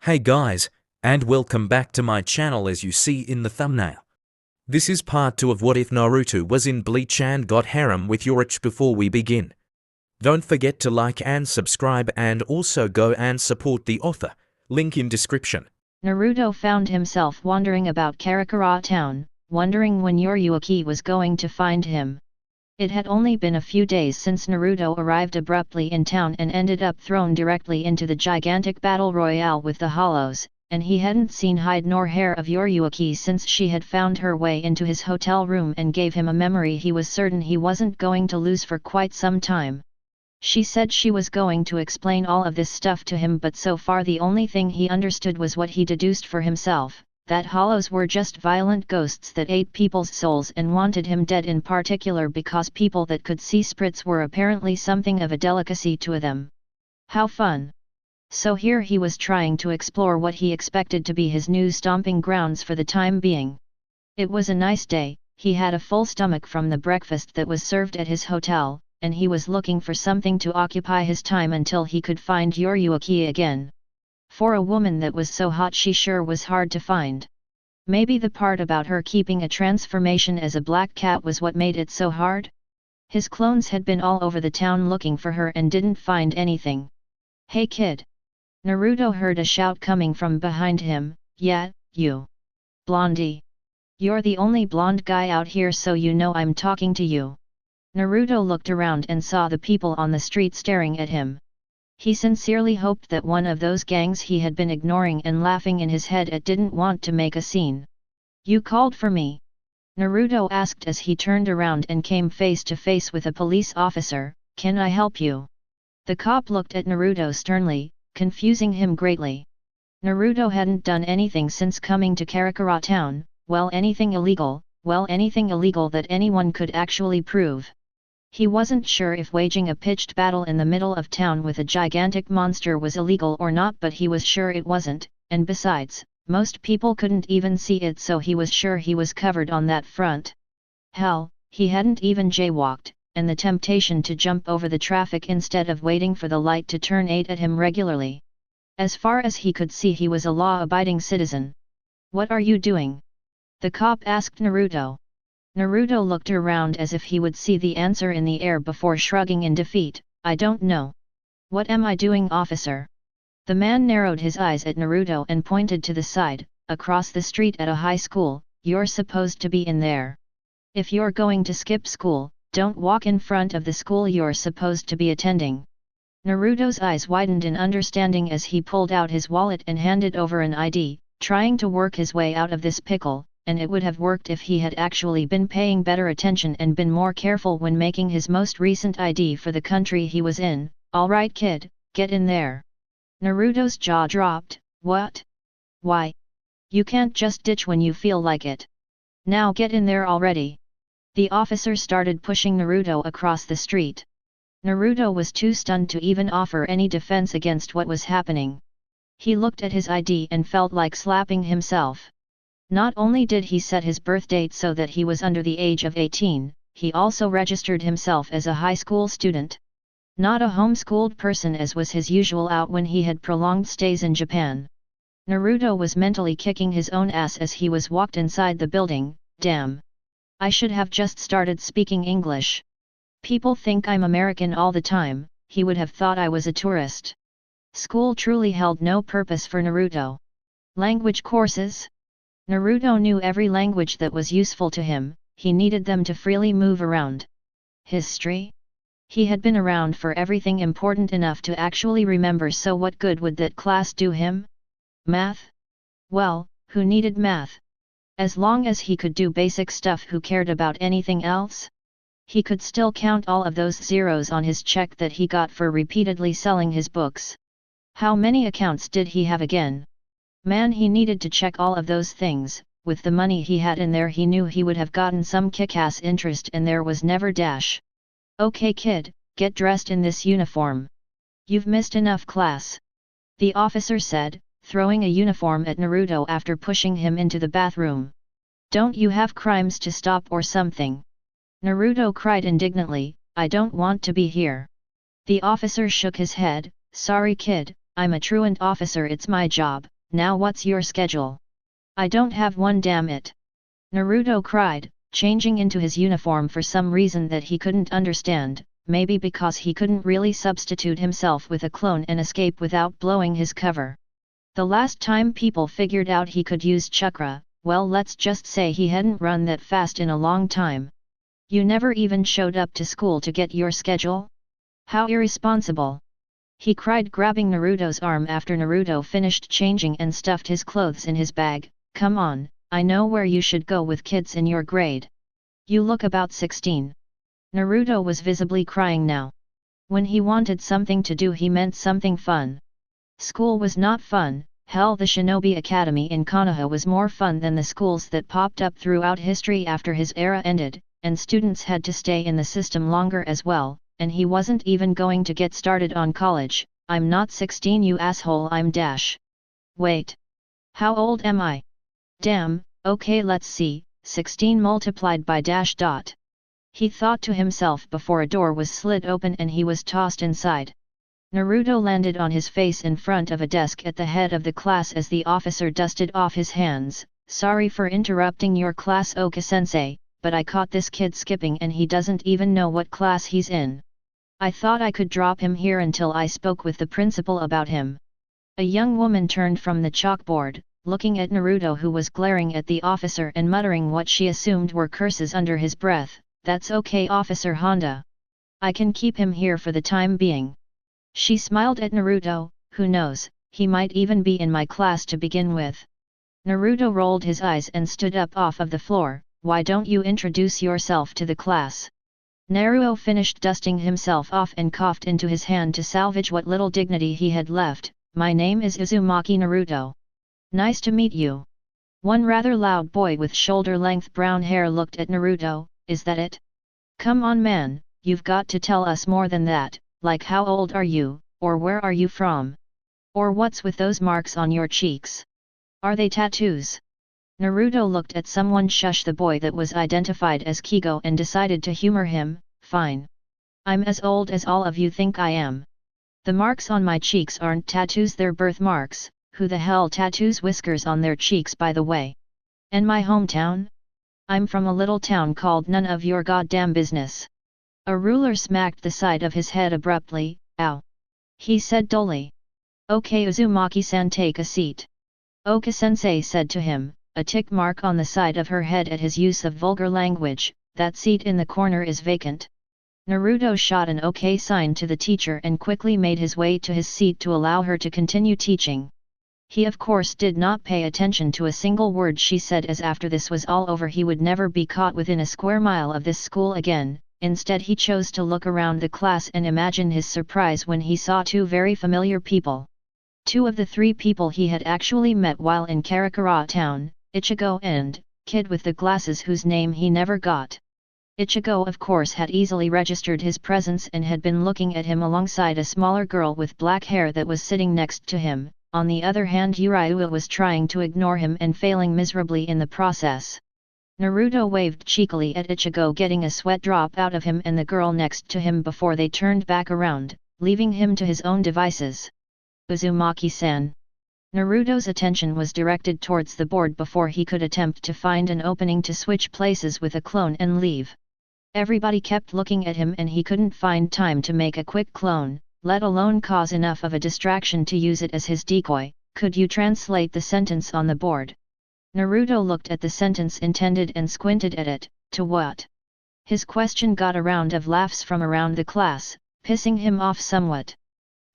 Hey guys, and welcome back to my channel. As you see in the thumbnail, this is part 2 of What If Naruto was in Bleach and got Harem with Yoruichi. Before we begin, don't forget to like and subscribe, and also go and support the author, link in description. Naruto found himself wandering about Karakura town, wondering when Yoruichi was going to find him. It had only been a few days since Naruto arrived abruptly in town and ended up thrown directly into the gigantic battle royale with the Hollows, and he hadn't seen hide nor hair of Yoruichi since she had found her way into his hotel room and gave him a memory he was certain he wasn't going to lose for quite some time. She said she was going to explain all of this stuff to him, but so far the only thing he understood was what he deduced for himself, that Hollows were just violent ghosts that ate people's souls and wanted him dead, in particular because people that could see spirits were apparently something of a delicacy to them. How fun! So here he was trying to explore what he expected to be his new stomping grounds for the time being. It was a nice day, he had a full stomach from the breakfast that was served at his hotel, and he was looking for something to occupy his time until he could find Yoruichi again. For a woman that was so hot, she sure was hard to find. Maybe the part about her keeping a transformation as a black cat was what made it so hard? His clones had been all over the town looking for her and didn't find anything. Hey kid! Naruto heard a shout coming from behind him. Yeah, you. Blondie. You're the only blonde guy out here, so you know I'm talking to you. Naruto looked around and saw the people on the street staring at him. He sincerely hoped that one of those gangs he had been ignoring and laughing in his head at didn't want to make a scene. You called for me? Naruto asked as he turned around and came face to face with a police officer. Can I help you? The cop looked at Naruto sternly, confusing him greatly. Naruto hadn't done anything since coming to Karakura town, anything illegal that anyone could actually prove. He wasn't sure if waging a pitched battle in the middle of town with a gigantic monster was illegal or not, but he was sure it wasn't, and besides, most people couldn't even see it, so he was sure he was covered on that front. Hell, he hadn't even jaywalked, and the temptation to jump over the traffic instead of waiting for the light to turn ate at him regularly. As far as he could see, he was a law-abiding citizen. What are you doing? The cop asked Naruto. Naruto looked around as if he would see the answer in the air before shrugging in defeat. I don't know. What am I doing, officer? The man narrowed his eyes at Naruto and pointed to the side, across the street at a high school. You're supposed to be in there. If you're going to skip school, don't walk in front of the school you're supposed to be attending. Naruto's eyes widened in understanding as he pulled out his wallet and handed over an ID, trying to work his way out of this pickle. And it would have worked if he had actually been paying better attention and been more careful when making his most recent ID for the country he was in. Alright kid, get in there. Naruto's jaw dropped. What? Why? You can't just ditch when you feel like it. Now get in there already. The officer started pushing Naruto across the street. Naruto was too stunned to even offer any defense against what was happening. He looked at his ID and felt like slapping himself. Not only did he set his birth date so that he was under the age of 18, he also registered himself as a high school student. Not a homeschooled person as was his usual out when he had prolonged stays in Japan. Naruto was mentally kicking his own ass as he was walked inside the building. Damn. I should have just started speaking English. People think I'm American all the time, he would have thought I was a tourist. School truly held no purpose for Naruto. Language courses? Naruto knew every language that was useful to him, he needed them to freely move around. History? He had been around for everything important enough to actually remember, so what good would that class do him? Math? Well, who needed math? As long as he could do basic stuff, who cared about anything else? He could still count all of those zeros on his check that he got for repeatedly selling his books. How many accounts did he have again? Man, he needed to check all of those things. With the money he had in there, he knew he would have gotten some kick-ass interest, and there was never dash. Okay kid, get dressed in this uniform. You've missed enough class. The officer said, throwing a uniform at Naruto after pushing him into the bathroom. Don't you have crimes to stop or something? Naruto cried indignantly, I don't want to be here. The officer shook his head. Sorry kid, I'm a truant officer, it's my job. Now what's your schedule? I don't have one, damn it. Naruto cried, changing into his uniform for some reason that he couldn't understand, maybe because he couldn't really substitute himself with a clone and escape without blowing his cover. The last time people figured out he could use chakra, well, let's just say he hadn't run that fast in a long time. You never even showed up to school to get your schedule? How irresponsible! He cried, grabbing Naruto's arm after Naruto finished changing and stuffed his clothes in his bag. Come on, I know where you should go with kids in your grade. You look about 16. Naruto was visibly crying now. When he wanted something to do, he meant something fun. School was not fun. Hell, the Shinobi Academy in Konoha was more fun than the schools that popped up throughout history after his era ended, and students had to stay in the system longer as well. And he wasn't even going to get started on college. I'm not 16, you asshole, I'm dash. Wait. How old am I? Damn, okay, let's see, 16 multiplied by dash dot. He thought to himself before a door was slid open and he was tossed inside. Naruto landed on his face in front of a desk at the head of the class as the officer dusted off his hands. Sorry for interrupting your class, Oka-sensei, but I caught this kid skipping and he doesn't even know what class he's in. I thought I could drop him here until I spoke with the principal about him. A young woman turned from the chalkboard, looking at Naruto, who was glaring at the officer and muttering what she assumed were curses under his breath. That's okay, Officer Honda. I can keep him here for the time being. She smiled at Naruto. Who knows, he might even be in my class to begin with. Naruto rolled his eyes and stood up off of the floor. Why don't you introduce yourself to the class? Naruto finished dusting himself off and coughed into his hand to salvage what little dignity he had left. My name is Uzumaki Naruto. Nice to meet you. One rather loud boy with shoulder-length brown hair looked at Naruto. Is that it? Come on, man, you've got to tell us more than that, like how old are you, or where are you from? Or what's with those marks on your cheeks? Are they tattoos? Naruto looked at someone. Shush, the boy that was identified as Kigo, and decided to humor him. Fine. I'm as old as all of you think I am. The marks on my cheeks aren't tattoos, they're birthmarks. Who the hell tattoos whiskers on their cheeks, by the way? And my hometown? I'm from a little town called None of Your Goddamn Business. A ruler smacked the side of his head abruptly. Ow! He said dully. Okay, Uzumaki-san, take a seat. Oka-sensei said to him, a tick mark on the side of her head at his use of vulgar language. That seat in the corner is vacant. Naruto shot an okay sign to the teacher and quickly made his way to his seat to allow her to continue teaching. He of course did not pay attention to a single word she said, as after this was all over he would never be caught within a square mile of this school again. Instead, he chose to look around the class and imagine his surprise when he saw two very familiar people. Two of the three people he had actually met while in Karakura Town, Ichigo and kid with the glasses whose name he never got. Ichigo of course had easily registered his presence and had been looking at him alongside a smaller girl with black hair that was sitting next to him. On the other hand, Yoruichi was trying to ignore him and failing miserably in the process. Naruto waved cheekily at Ichigo, getting a sweat drop out of him and the girl next to him before they turned back around, leaving him to his own devices. Uzumaki-san. Naruto's attention was directed towards the board before he could attempt to find an opening to switch places with a clone and leave. Everybody kept looking at him and he couldn't find time to make a quick clone, let alone cause enough of a distraction to use it as his decoy. Could you translate the sentence on the board? Naruto looked at the sentence intended and squinted at it. To what? His question got a round of laughs from around the class, pissing him off somewhat.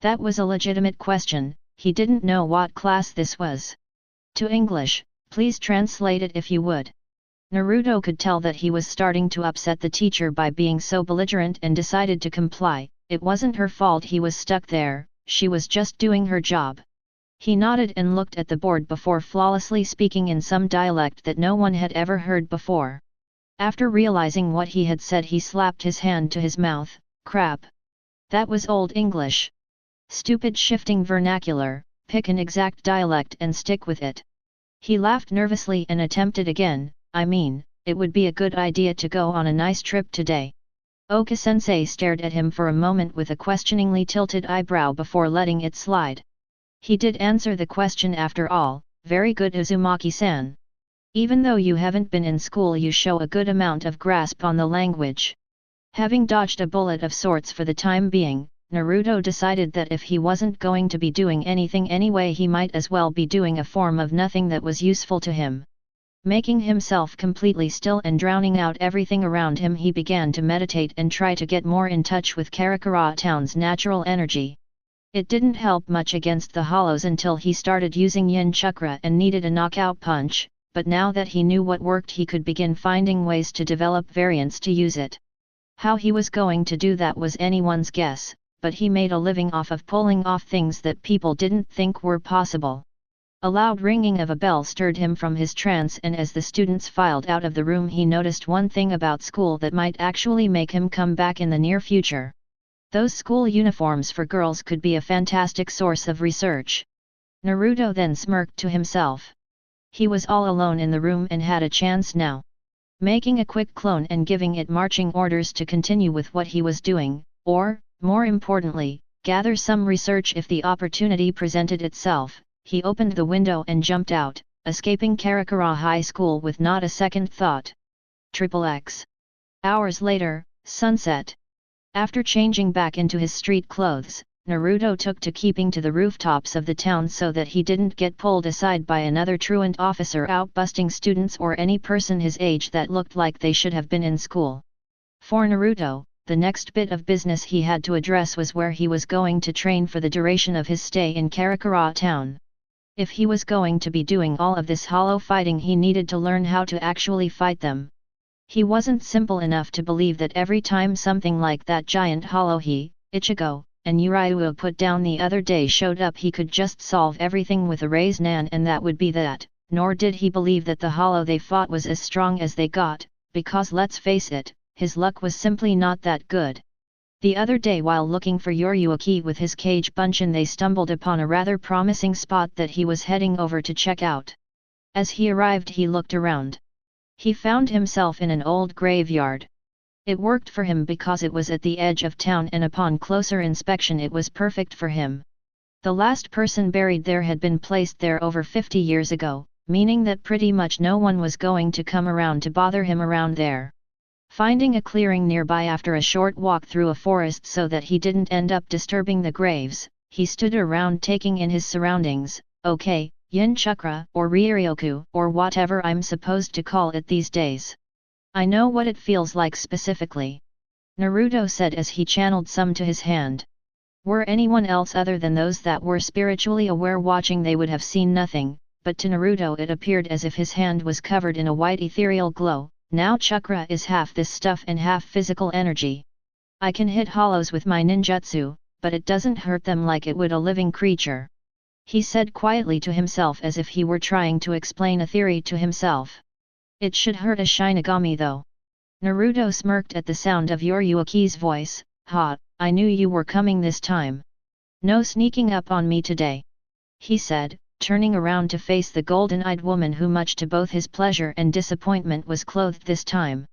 That was a legitimate question. He didn't know what class this was. To English, please translate it if you would. Naruto could tell that he was starting to upset the teacher by being so belligerent and decided to comply. It wasn't her fault he was stuck there, she was just doing her job. He nodded and looked at the board before flawlessly speaking in some dialect that no one had ever heard before. After realizing what he had said, he slapped his hand to his mouth. Crap! That was Old English. Stupid shifting vernacular. Pick an exact dialect and stick with it. He laughed nervously and attempted again. I mean, it would be a good idea to go on a nice trip today. Oka-sensei stared at him for a moment with a questioningly tilted eyebrow before letting it slide. He did answer the question after all. Very good, Uzumaki-san. Even though you haven't been in school, you show a good amount of grasp on the language. Having dodged a bullet of sorts for the time being, Naruto decided that if he wasn't going to be doing anything anyway, he might as well be doing a form of nothing that was useful to him. Making himself completely still and drowning out everything around him, he began to meditate and try to get more in touch with Karakura Town's natural energy. It didn't help much against the hollows until he started using yin chakra and needed a knockout punch, but now that he knew what worked, he could begin finding ways to develop variants to use it. How he was going to do that was anyone's guess, but he made a living off of pulling off things that people didn't think were possible. A loud ringing of a bell stirred him from his trance, and as the students filed out of the room, he noticed one thing about school that might actually make him come back in the near future. Those school uniforms for girls could be a fantastic source of research. Naruto then smirked to himself. He was all alone in the room and had a chance now. Making a quick clone and giving it marching orders to continue with what he was doing, or, more importantly, gather some research if the opportunity presented itself. He opened the window and jumped out, escaping Karakura High School with not a second thought. XXX. Hours later, sunset. After changing back into his street clothes, Naruto took to keeping to the rooftops of the town so that he didn't get pulled aside by another truant officer out busting students or any person his age that looked like they should have been in school. For Naruto, the next bit of business he had to address was where he was going to train for the duration of his stay in Karakura Town. If he was going to be doing all of this hollow fighting, he needed to learn how to actually fight them. He wasn't simple enough to believe that every time something like that giant hollow he, Ichigo, and Yoruichi put down the other day showed up, he could just solve everything with a raise nan and that would be that, nor did he believe that the hollow they fought was as strong as they got, because let's face it, his luck was simply not that good. The other day, while looking for Yoruichi with his cage bunshin, they stumbled upon a rather promising spot that he was heading over to check out. As he arrived, he looked around. He found himself in an old graveyard. It worked for him because it was at the edge of town, and upon closer inspection it was perfect for him. The last person buried there had been placed there over 50 years ago, meaning that pretty much no one was going to come around to bother him around there. Finding a clearing nearby after a short walk through a forest so that he didn't end up disturbing the graves, he stood around taking in his surroundings. Okay, yin chakra or Ryoryoku or whatever I'm supposed to call it these days. I know what it feels like specifically. Naruto said as he channeled some to his hand. Were anyone else other than those that were spiritually aware watching, they would have seen nothing, but to Naruto it appeared as if his hand was covered in a white ethereal glow. Now chakra is half this stuff and half physical energy. I can hit hollows with my ninjutsu, but it doesn't hurt them like it would a living creature. He said quietly to himself as if he were trying to explain a theory to himself. It should hurt a Shinigami though. Naruto smirked at the sound of Yoruichi's voice. Ha, I knew you were coming this time. No sneaking up on me today, he said, turning around to face the golden-eyed woman who, much to both his pleasure and disappointment, was clothed this time.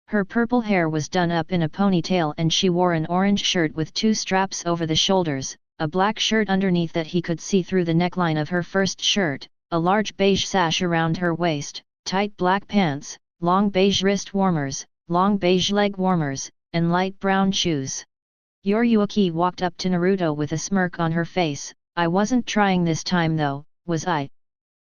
Her purple hair was done up in a ponytail and she wore an orange shirt with 2 straps over the shoulders, a black shirt underneath that he could see through the neckline of her first shirt, a large beige sash around her waist, tight black pants, long beige wrist warmers, long beige leg warmers, and light brown shoes. Yoruichi walked up to Naruto with a smirk on her face. I wasn't trying this time though, was I?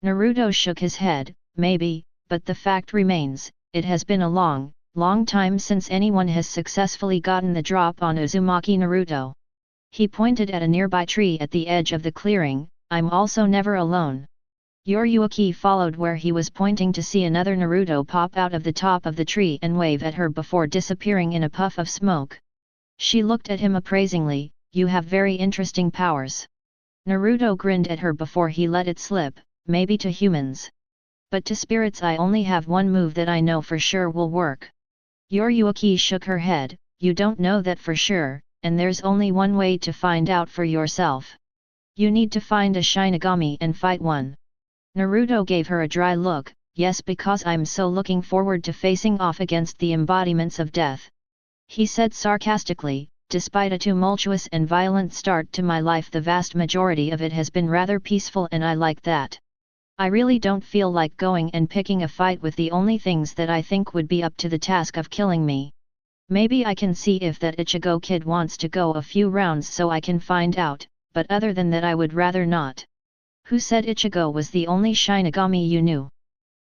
Naruto shook his head. Maybe, but the fact remains, it has been a long time since anyone has successfully gotten the drop on Uzumaki Naruto. He pointed at a nearby tree at the edge of the clearing. I'm also never alone. Yoruichi followed where he was pointing to see another Naruto pop out of the top of the tree and wave at her before disappearing in a puff of smoke. She looked at him appraisingly. You have very interesting powers. Naruto grinned at her before he let it slip. Maybe to humans. But to spirits I only have one move that I know for sure will work. Yoruichi shook her head. You don't know that for sure, and there's only one way to find out for yourself. You need to find a Shinigami and fight one. Naruto gave her a dry look. Yes, because I'm so looking forward to facing off against the embodiments of death. He said sarcastically. despite a tumultuous and violent start to my life, the vast majority of it has been rather peaceful, and I like that. I really don't feel like going and picking a fight with the only things that I think would be up to the task of killing me. Maybe I can see if that Ichigo kid wants to go a few rounds so I can find out, but other than that I would rather not. Who said Ichigo was the only Shinigami you knew?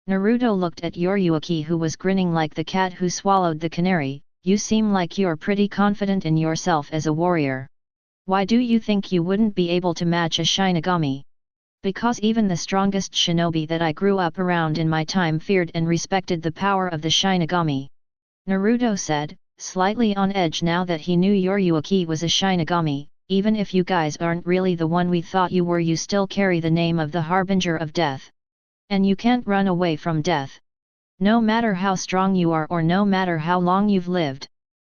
Naruto looked at Yoruichi, who was grinning like the cat who swallowed the canary. You seem like you're pretty confident in yourself as a warrior. Why do you think you wouldn't be able to match a Shinigami? Because even the strongest shinobi that I grew up around in my time feared and respected the power of the Shinigami. Naruto said, slightly on edge now that he knew Yoruichi was a Shinigami. Even if you guys aren't really the one we thought you were, you still carry the name of the Harbinger of Death. And you can't run away from death. No matter how strong you are or no matter how long you've lived.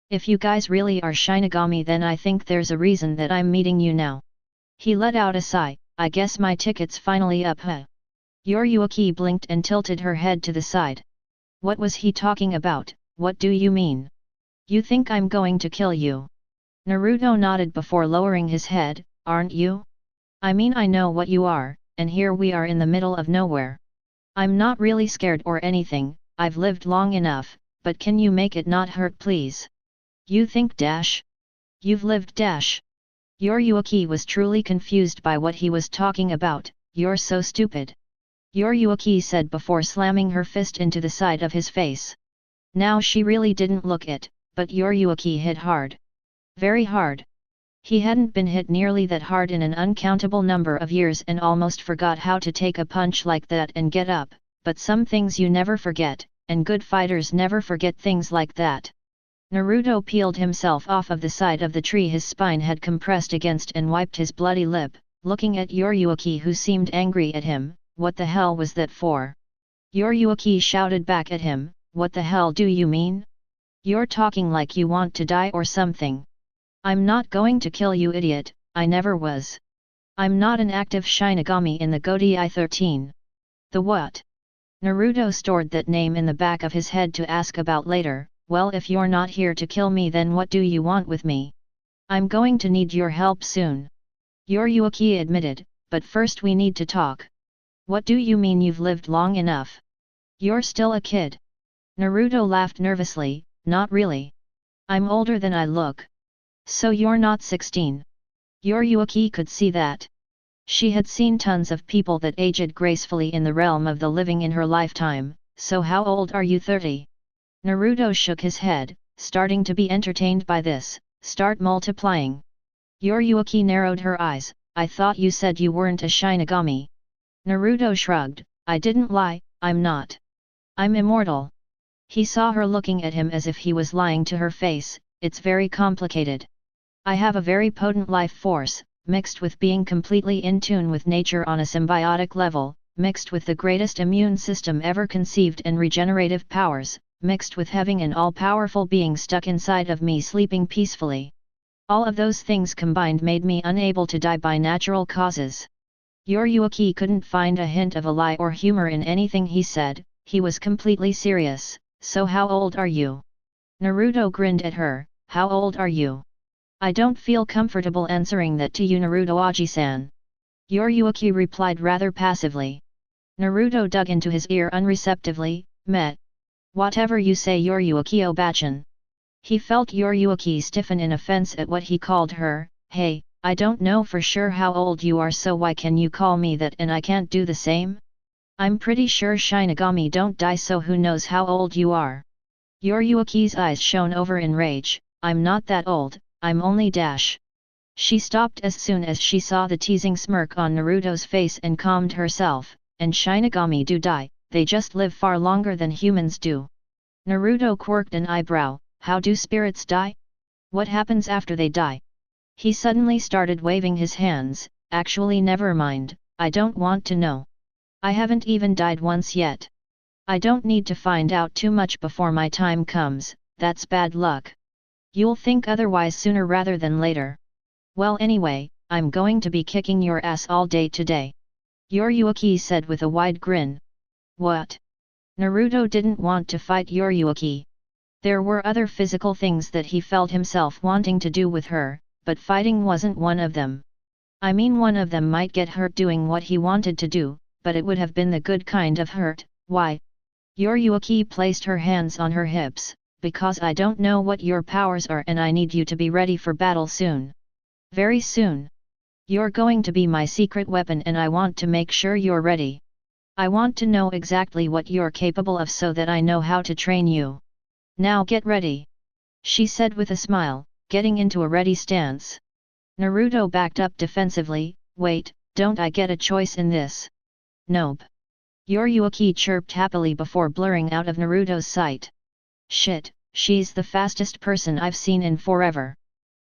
If you guys really are Shinigami, then I think there's a reason that I'm meeting you now. He let out a sigh. I guess my ticket's finally up, huh? Yoruichi blinked and tilted her head to the side. What was he talking about? What do you mean? You think I'm going to kill you? Naruto nodded before lowering his head. Aren't you? I mean, I know what you are, and here we are in the middle of nowhere. I'm not really scared or anything, I've lived long enough, but can you make it not hurt, please? You think dash? You've lived dash? Yoruichi was truly confused by what he was talking about. You're so stupid. Yoruichi said before slamming her fist into the side of his face. Now she really didn't look it, but Yoruichi hit hard. Very hard. He hadn't been hit nearly that hard in an uncountable number of years and almost forgot how to take a punch like that and get up, but some things you never forget, and good fighters never forget things like that. Naruto peeled himself off of the side of the tree his spine had compressed against and wiped his bloody lip, looking at Yoruichi, who seemed angry at him. What the hell was that for? Yoruichi shouted back at him, what the hell do you mean? You're talking like you want to die or something. I'm not going to kill you, idiot, I never was. I'm not an active Shinigami in the Godei 13. The what? Naruto stored that name in the back of his head to ask about later. Well, if you're not here to kill me, then what do you want with me? I'm going to need your help soon. Yoruichi admitted, but first we need to talk. What do you mean you've lived long enough? You're still a kid. Naruto laughed nervously, not really. I'm older than I look. So you're not 16. Yoruichi could see that. She had seen tons of people that aged gracefully in the realm of the living in her lifetime. So how old are you? 30. Naruto shook his head, starting to be entertained by this. Start multiplying. Yoruichi narrowed her eyes. I thought you said you weren't a Shinigami. Naruto shrugged. I didn't lie, I'm not. I'm immortal. He saw her looking at him as if he was lying to her face. It's very complicated. I have a very potent life force, mixed with being completely in tune with nature on a symbiotic level, mixed with the greatest immune system ever conceived and regenerative powers, mixed with having an all-powerful being stuck inside of me sleeping peacefully. All of those things combined made me unable to die by natural causes. Yoruichi couldn't find a hint of a lie or humor in anything he said. He was completely serious. So how old are you? Naruto grinned at her. How old are you? I don't feel comfortable answering that to you, Naruto-Aji-san. Yoruichi replied rather passively. Naruto dug into his ear unreceptively. Met. Whatever you say, Yoruichi-Obachan. He felt Yoruichi stiffen in offense at what he called her. Hey, I don't know for sure how old you are, so why can you call me that and I can't do the same? I'm pretty sure Shinigami don't die, so who knows how old you are? Yoruichi's eyes shone over in rage. I'm not that old, I'm only dash. She stopped as soon as she saw the teasing smirk on Naruto's face and calmed herself. And Shinigami do die, they just live far longer than humans do. Naruto quirked an eyebrow. How do spirits die? What happens after they die? He suddenly started waving his hands. Actually, never mind, I don't want to know. I haven't even died once yet. I don't need to find out too much before my time comes, that's bad luck. You'll think otherwise sooner rather than later. Well, anyway, I'm going to be kicking your ass all day today. Yoruichi said with a wide grin. What? Naruto didn't want to fight Yoruichi. There were other physical things that he felt himself wanting to do with her, but fighting wasn't one of them. I mean, one of them might get hurt doing what he wanted to do, but it would have been the good kind of hurt. Why? Yoruichi placed her hands on her hips. Because I don't know what your powers are and I need you to be ready for battle soon. Very soon. You're going to be my secret weapon and I want to make sure you're ready. I want to know exactly what you're capable of so that I know how to train you. Now get ready. She said with a smile, getting into a ready stance. Naruto backed up defensively. Wait, don't I get a choice in this? Nope. Yoruichi chirped happily before blurring out of Naruto's sight. Shit, she's the fastest person I've seen in forever.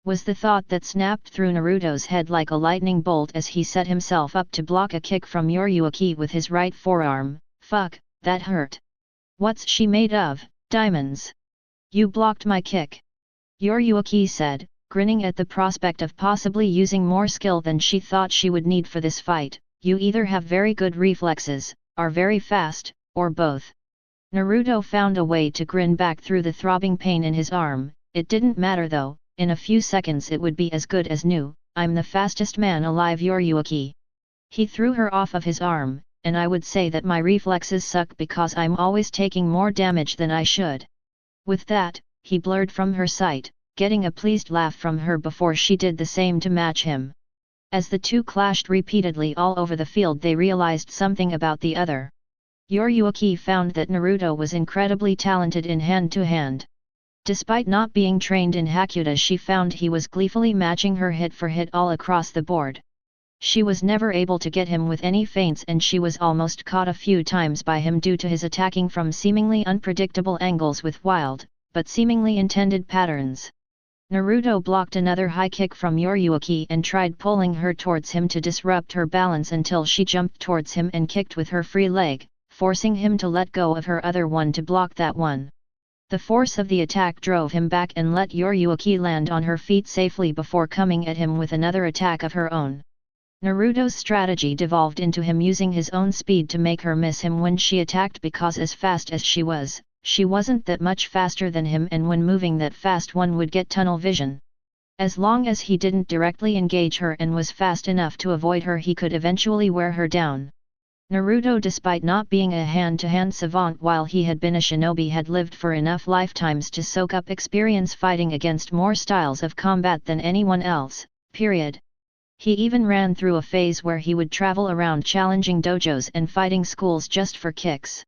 Was the thought that snapped through Naruto's head like a lightning bolt as he set himself up to block a kick from Yoruichi with his right forearm. Fuck, that hurt. What's she made of? Diamonds. You blocked my kick. Yoruichi said, grinning at the prospect of possibly using more skill than she thought she would need for this fight. You either have very good reflexes, are very fast, or both. Naruto found a way to grin back through the throbbing pain in his arm. It didn't matter though, in a few seconds it would be as good as new. I'm the fastest man alive, Yoruichi. He threw her off of his arm, and I would say that my reflexes suck because I'm always taking more damage than I should. With that, he blurred from her sight, getting a pleased laugh from her before she did the same to match him. As the two clashed repeatedly all over the field, they realized something about the other. Yoruichi found that Naruto was incredibly talented in hand-to-hand. Despite not being trained in Hakuta, she found he was gleefully matching her hit for hit all across the board. She was never able to get him with any feints and she was almost caught a few times by him due to his attacking from seemingly unpredictable angles with wild, but seemingly intended patterns. Naruto blocked another high kick from Yoruichi and tried pulling her towards him to disrupt her balance until she jumped towards him and kicked with her free leg, forcing him to let go of her other one to block that one. The force of the attack drove him back and let Yoruichi land on her feet safely before coming at him with another attack of her own. Naruto's strategy devolved into him using his own speed to make her miss him when she attacked, because as fast as she wasn't that much faster than him, and when moving that fast one would get tunnel vision. As long as he didn't directly engage her and was fast enough to avoid her, he could eventually wear her down. Naruto, despite not being a hand-to-hand savant while he had been a shinobi, had lived for enough lifetimes to soak up experience fighting against more styles of combat than anyone else, period. He even ran through a phase where he would travel around challenging dojos and fighting schools just for kicks.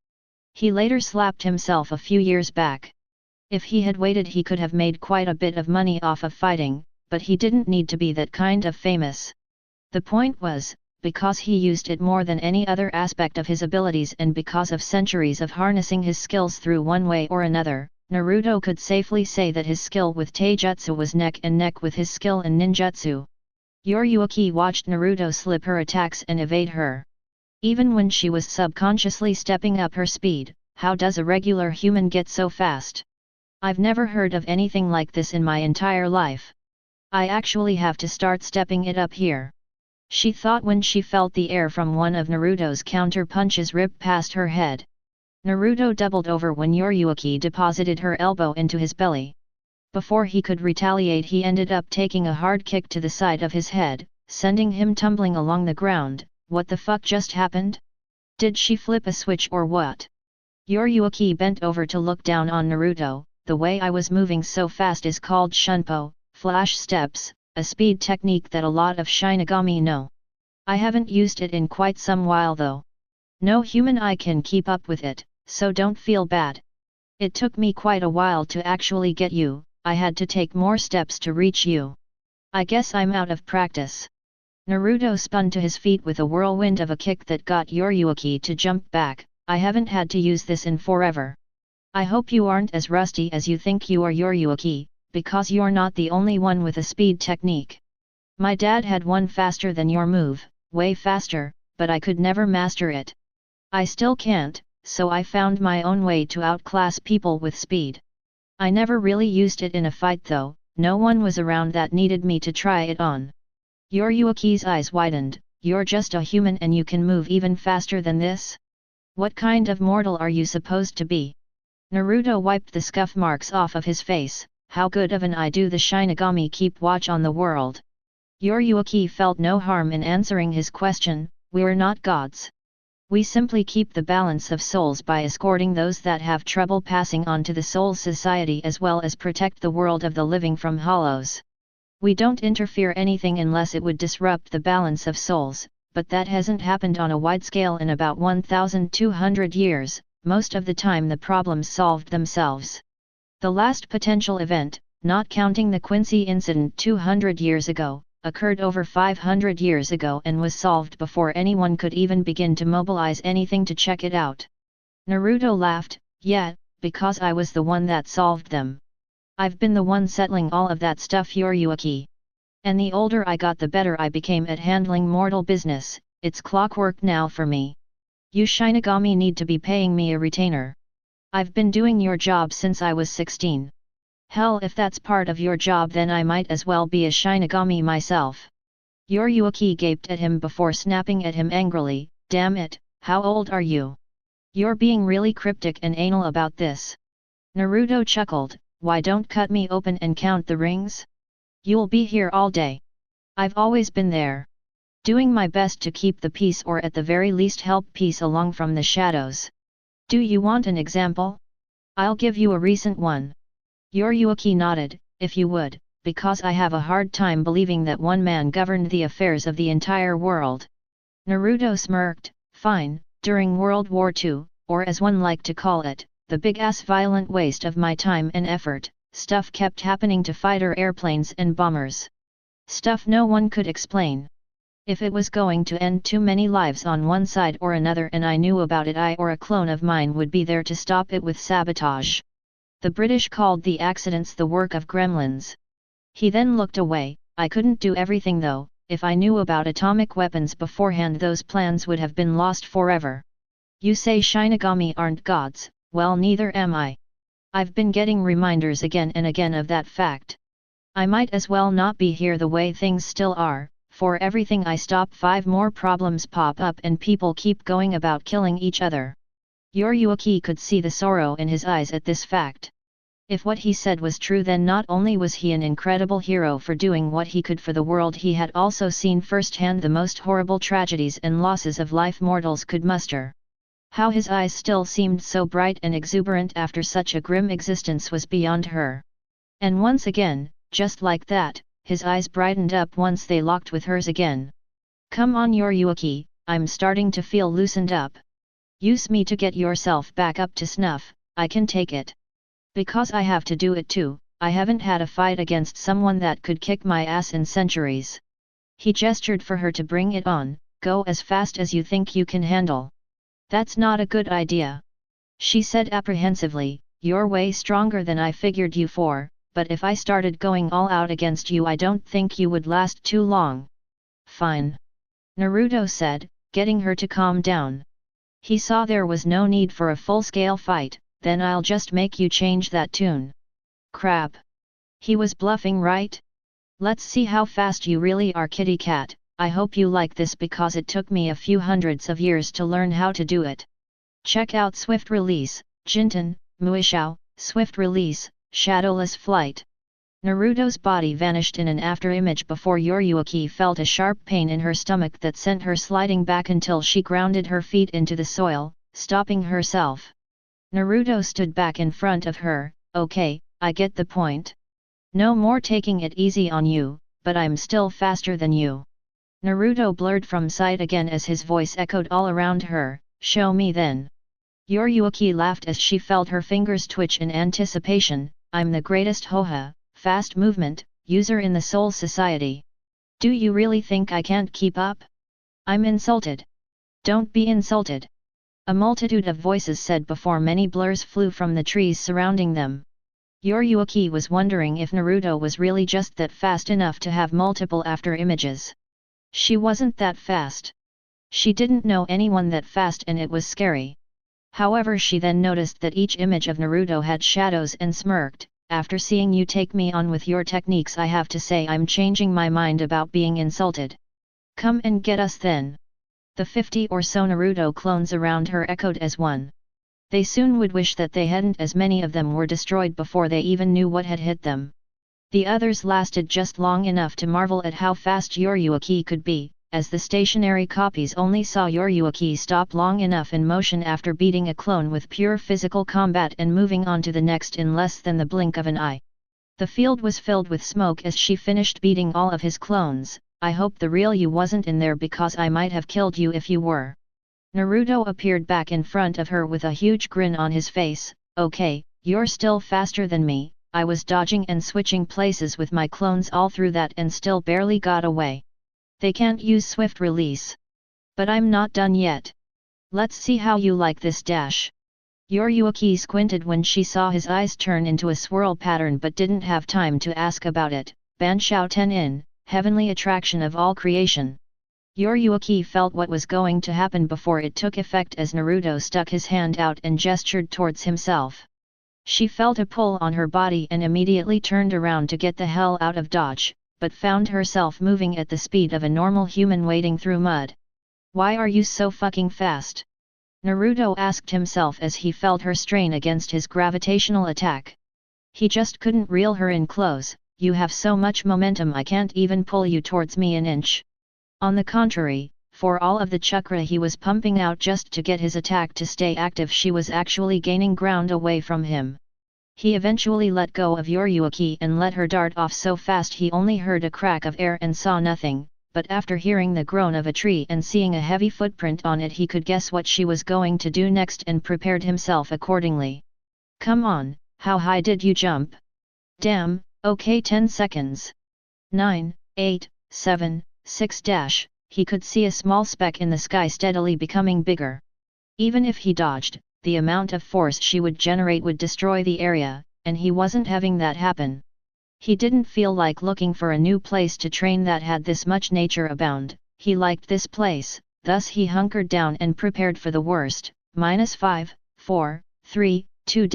He later slapped himself a few years back. If he had waited, he could have made quite a bit of money off of fighting, but he didn't need to be that kind of famous. The point was, because he used it more than any other aspect of his abilities and because of centuries of harnessing his skills through one way or another, Naruto could safely say that his skill with taijutsu was neck and neck with his skill in ninjutsu. Yoruichi watched Naruto slip her attacks and evade her. Even when she was subconsciously stepping up her speed, how does a regular human get so fast? I've never heard of anything like this in my entire life. I actually have to start stepping it up here. She thought when she felt the air from one of Naruto's counter punches rip past her head. Naruto doubled over when Yoruichi deposited her elbow into his belly. Before he could retaliate, he ended up taking a hard kick to the side of his head, sending him tumbling along the ground. What the fuck just happened? Did she flip a switch or what? Yoruichi bent over to look down on Naruto. The way I was moving so fast is called shunpo, flash steps, a speed technique that a lot of Shinigami know. I haven't used it in quite some while though. No human eye can keep up with it, so don't feel bad. It took me quite a while to actually get you, I had to take more steps to reach you. I guess I'm out of practice. Naruto spun to his feet with a whirlwind of a kick that got Yoruichi to jump back. I haven't had to use this in forever. I hope you aren't as rusty as you think you are, Yoruichi, because you're not the only one with a speed technique. My dad had one faster than your move, way faster, but I could never master it. I still can't, so I found my own way to outclass people with speed. I never really used it in a fight though, no one was around that needed me to try it on. Yoruichi's eyes widened. You're just a human and you can move even faster than this? What kind of mortal are you supposed to be? Naruto wiped the scuff marks off of his face. How good of an eye do the Shinigami keep watch on the world? Yoruichi felt no harm in answering his question. We're not gods. We simply keep the balance of souls by escorting those that have trouble passing on to the soul society, as well as protect the world of the living from hollows. We don't interfere anything unless it would disrupt the balance of souls, but that hasn't happened on a wide scale in about 1,200 years. Most of the time the problems solved themselves. The last potential event, not counting the Quincy incident 200 years ago, occurred over 500 years ago and was solved before anyone could even begin to mobilize anything to check it out. Naruto laughed. Yeah, because I was the one that solved them. I've been the one settling all of that stuff, Yoruichi. And the older I got, the better I became at handling mortal business. It's clockwork now for me. You Shinigami need to be paying me a retainer. I've been doing your job since I was 16. Hell, if that's part of your job, then I might as well be a Shinigami myself. Yoruichi gaped at him before snapping at him angrily. Damn it, how old are you? You're being really cryptic and anal about this. Naruto chuckled. Why don't cut me open and count the rings? You'll be here all day. I've always been there. Doing my best to keep the peace, or at the very least help peace along from the shadows. Do you want an example? I'll give you a recent one. Yoruichi nodded. If you would, because I have a hard time believing that one man governed the affairs of the entire world. Naruto smirked. Fine, during World War II, or as one liked to call it, the big-ass violent waste of my time and effort, stuff kept happening to fighter airplanes and bombers. Stuff no one could explain. If it was going to end too many lives on one side or another and I knew about it, I or a clone of mine would be there to stop it with sabotage. The British called the accidents the work of gremlins. He then looked away. I couldn't do everything though. If I knew about atomic weapons beforehand, those plans would have been lost forever. You say Shinigami aren't gods, well, neither am I. I've been getting reminders again and again of that fact. I might as well not be here the way things still are. For everything I stop, 5 more problems pop up and people keep going about killing each other. Yoruichi could see the sorrow in his eyes at this fact. If what he said was true, then not only was he an incredible hero for doing what he could for the world, he had also seen firsthand the most horrible tragedies and losses of life mortals could muster. How his eyes still seemed so bright and exuberant after such a grim existence was beyond her. And once again, just like that, his eyes brightened up once they locked with hers again. Come on Yoruichi, I'm starting to feel loosened up. Use me to get yourself back up to snuff, I can take it. Because I have to do it too, I haven't had a fight against someone that could kick my ass in centuries. He gestured for her to bring it on. Go as fast as you think you can handle. That's not a good idea. She said apprehensively. You're way stronger than I figured you for, but if I started going all out against you, I don't think you would last too long. Fine. Naruto said, getting her to calm down. He saw there was no need for a full-scale fight. Then I'll just make you change that tune. Crap. He was bluffing, right? Let's see how fast you really are, kitty cat. I hope you like this because it took me a few hundreds of years to learn how to do it. Check out Swift Release, Jinten, Muishao, Swift Release, Shadowless Flight. Naruto's body vanished in an after-image before Yoruichi felt a sharp pain in her stomach that sent her sliding back until she grounded her feet into the soil, stopping herself. Naruto stood back in front of her. Okay, I get the point. No more taking it easy on you, but I'm still faster than you. Naruto blurred from sight again as his voice echoed all around her. Show me then. Yoruichi laughed as she felt her fingers twitch in anticipation. I'm the greatest Hoha, fast movement, user in the Soul Society. Do you really think I can't keep up? I'm insulted. Don't be insulted. A multitude of voices said before many blurs flew from the trees surrounding them. Yoruichi was wondering if Naruto was really just that fast enough to have multiple after-images. She wasn't that fast. She didn't know anyone that fast, and it was scary. However, she then noticed that each image of Naruto had shadows and smirked. After seeing you take me on with your techniques, I have to say I'm changing my mind about being insulted. Come and get us then. The 50 or so Naruto clones around her echoed as one. They soon would wish that they hadn't, as many of them were destroyed before they even knew what had hit them. The others lasted just long enough to marvel at how fast Yoruichi could be, as the stationary copies only saw Yoruichi stop long enough in motion after beating a clone with pure physical combat and moving on to the next in less than the blink of an eye. The field was filled with smoke as she finished beating all of his clones. I hope the real you wasn't in there, because I might have killed you if you were. Naruto appeared back in front of her with a huge grin on his face. Okay, you're still faster than me. I was dodging and switching places with my clones all through that and still barely got away. They can't use swift release. But I'm not done yet. Let's see how you like this dash. Yoruichi squinted when she saw his eyes turn into a swirl pattern but didn't have time to ask about it. Banshao Tenin, heavenly attraction of all creation. Yoruichi felt what was going to happen before it took effect as Naruto stuck his hand out and gestured towards himself. She felt a pull on her body and immediately turned around to get the hell out of dodge, but found herself moving at the speed of a normal human wading through mud. Why are you so fucking fast? Naruto asked himself as he felt her strain against his gravitational attack. He just couldn't reel her in close. You have so much momentum, I can't even pull you towards me an inch. On the contrary, for all of the chakra he was pumping out just to get his attack to stay active, she was actually gaining ground away from him. He eventually let go of Yoruichi and let her dart off so fast he only heard a crack of air and saw nothing, but after hearing the groan of a tree and seeing a heavy footprint on it he could guess what she was going to do next and prepared himself accordingly. Come on, how high did you jump? Damn, okay, 10 seconds. 9, 8, 7, 6 He could see a small speck in the sky steadily becoming bigger. Even if he dodged, the amount of force she would generate would destroy the area, and he wasn't having that happen. He didn't feel like looking for a new place to train that had this much nature abound. He liked this place, thus he hunkered down and prepared for the worst. -5, 4, 3, 2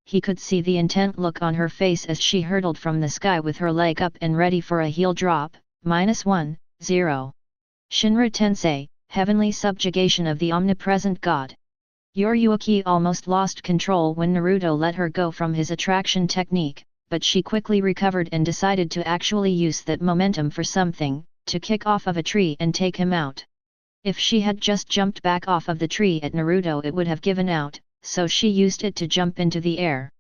He could see the intent look on her face as she hurtled from the sky with her leg up and ready for a heel drop. -1, 0. Shinra Tensei, heavenly subjugation of the omnipresent god. Yoruichi almost lost control when Naruto let her go from his attraction technique, but she quickly recovered and decided to actually use that momentum for something, to kick off of a tree and take him out. If she had just jumped back off of the tree at Naruto it would have given out, so she used it to jump into the air.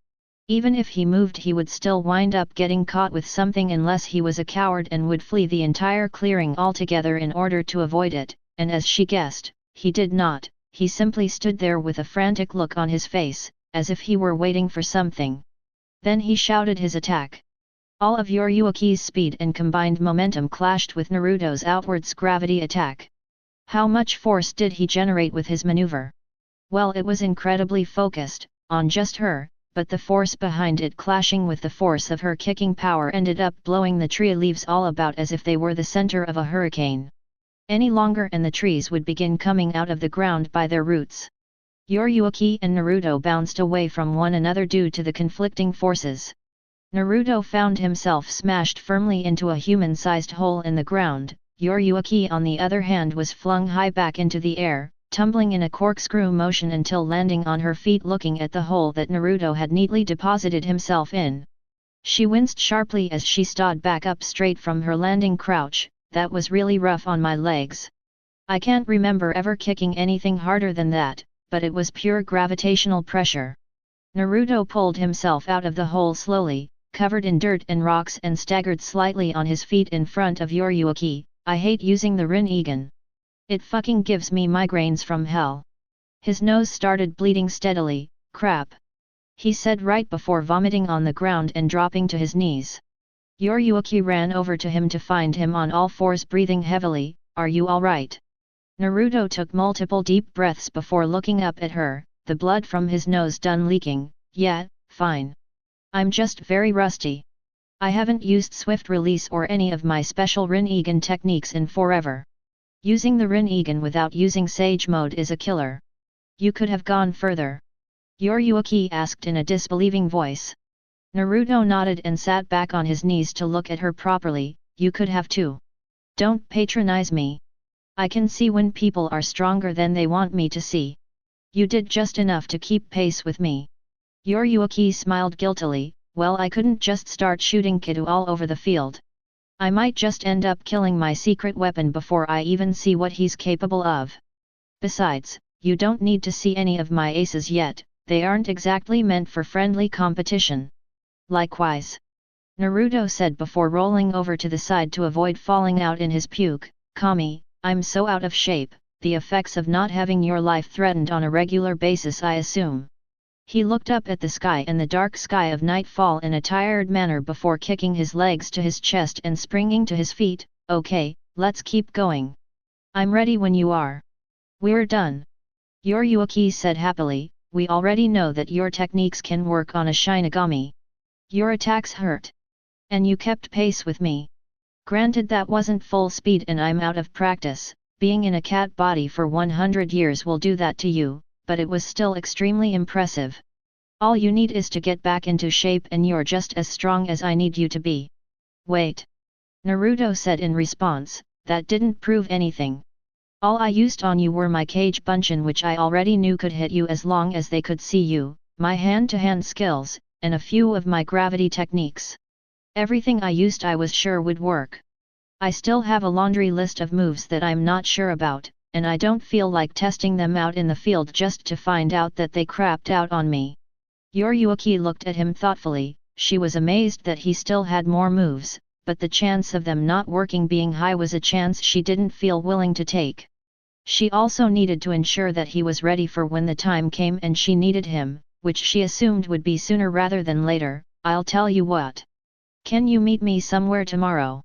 Even if he moved he would still wind up getting caught with something unless he was a coward and would flee the entire clearing altogether in order to avoid it, and as she guessed, he did not. He simply stood there with a frantic look on his face, as if he were waiting for something. Then he shouted his attack. All of Yoruichi's speed and combined momentum clashed with Naruto's outwards gravity attack. How much force did he generate with his maneuver? Well, it was incredibly focused, on just her, but the force behind it clashing with the force of her kicking power ended up blowing the tree leaves all about as if they were the center of a hurricane. Any longer and the trees would begin coming out of the ground by their roots. Yoruichi and Naruto bounced away from one another due to the conflicting forces. Naruto found himself smashed firmly into a human-sized hole in the ground. Yoruichi on the other hand was flung high back into the air, tumbling in a corkscrew motion until landing on her feet looking at the hole that Naruto had neatly deposited himself in. She winced sharply as she stood back up straight from her landing crouch. That was really rough on my legs. I can't remember ever kicking anything harder than that, but it was pure gravitational pressure. Naruto pulled himself out of the hole slowly, covered in dirt and rocks, and staggered slightly on his feet in front of Yoruichi. I hate using the Rinnegan. It fucking gives me migraines from hell. His nose started bleeding steadily. Crap. He said right before vomiting on the ground and dropping to his knees. Yoruichi ran over to him to find him on all fours breathing heavily. Are you alright? Naruto took multiple deep breaths before looking up at her, the blood from his nose done leaking. Yeah, fine. I'm just very rusty. I haven't used swift release or any of my special Rinnegan techniques in forever. Using the Rinnegan without using Sage Mode is a killer. You could have gone further. Yoruichi asked in a disbelieving voice. Naruto nodded and sat back on his knees to look at her properly. You could have too. Don't patronize me. I can see when people are stronger than they want me to see. You did just enough to keep pace with me. Yoruichi smiled guiltily, well, I couldn't just start shooting Kidu all over the field. I might just end up killing my secret weapon before I even see what he's capable of. Besides, you don't need to see any of my aces yet, they aren't exactly meant for friendly competition. Likewise. Naruto said before rolling over to the side to avoid falling out in his puke, Kami, I'm so out of shape, the effects of not having your life threatened on a regular basis I assume. He looked up at the sky and the dark sky of nightfall in a tired manner before kicking his legs to his chest and springing to his feet. Okay, let's keep going. I'm ready when you are. We're done. Yoruichi said happily, we already know that your techniques can work on a Shinigami. Your attacks hurt. And you kept pace with me. Granted that wasn't full speed and I'm out of practice, being in a cat body for 100 years will do that to you, but it was still extremely impressive. All you need is to get back into shape and you're just as strong as I need you to be. Wait. Naruto said in response, that didn't prove anything. All I used on you were my cage bunshin which I already knew could hit you as long as they could see you, my hand-to-hand skills, and a few of my gravity techniques. Everything I used I was sure would work. I still have a laundry list of moves that I'm not sure about, and I don't feel like testing them out in the field just to find out that they crapped out on me. Yoruichi looked at him thoughtfully, she was amazed that he still had more moves, but the chance of them not working being high was a chance she didn't feel willing to take. She also needed to ensure that he was ready for when the time came and she needed him, which she assumed would be sooner rather than later. I'll tell you what. Can you meet me somewhere tomorrow?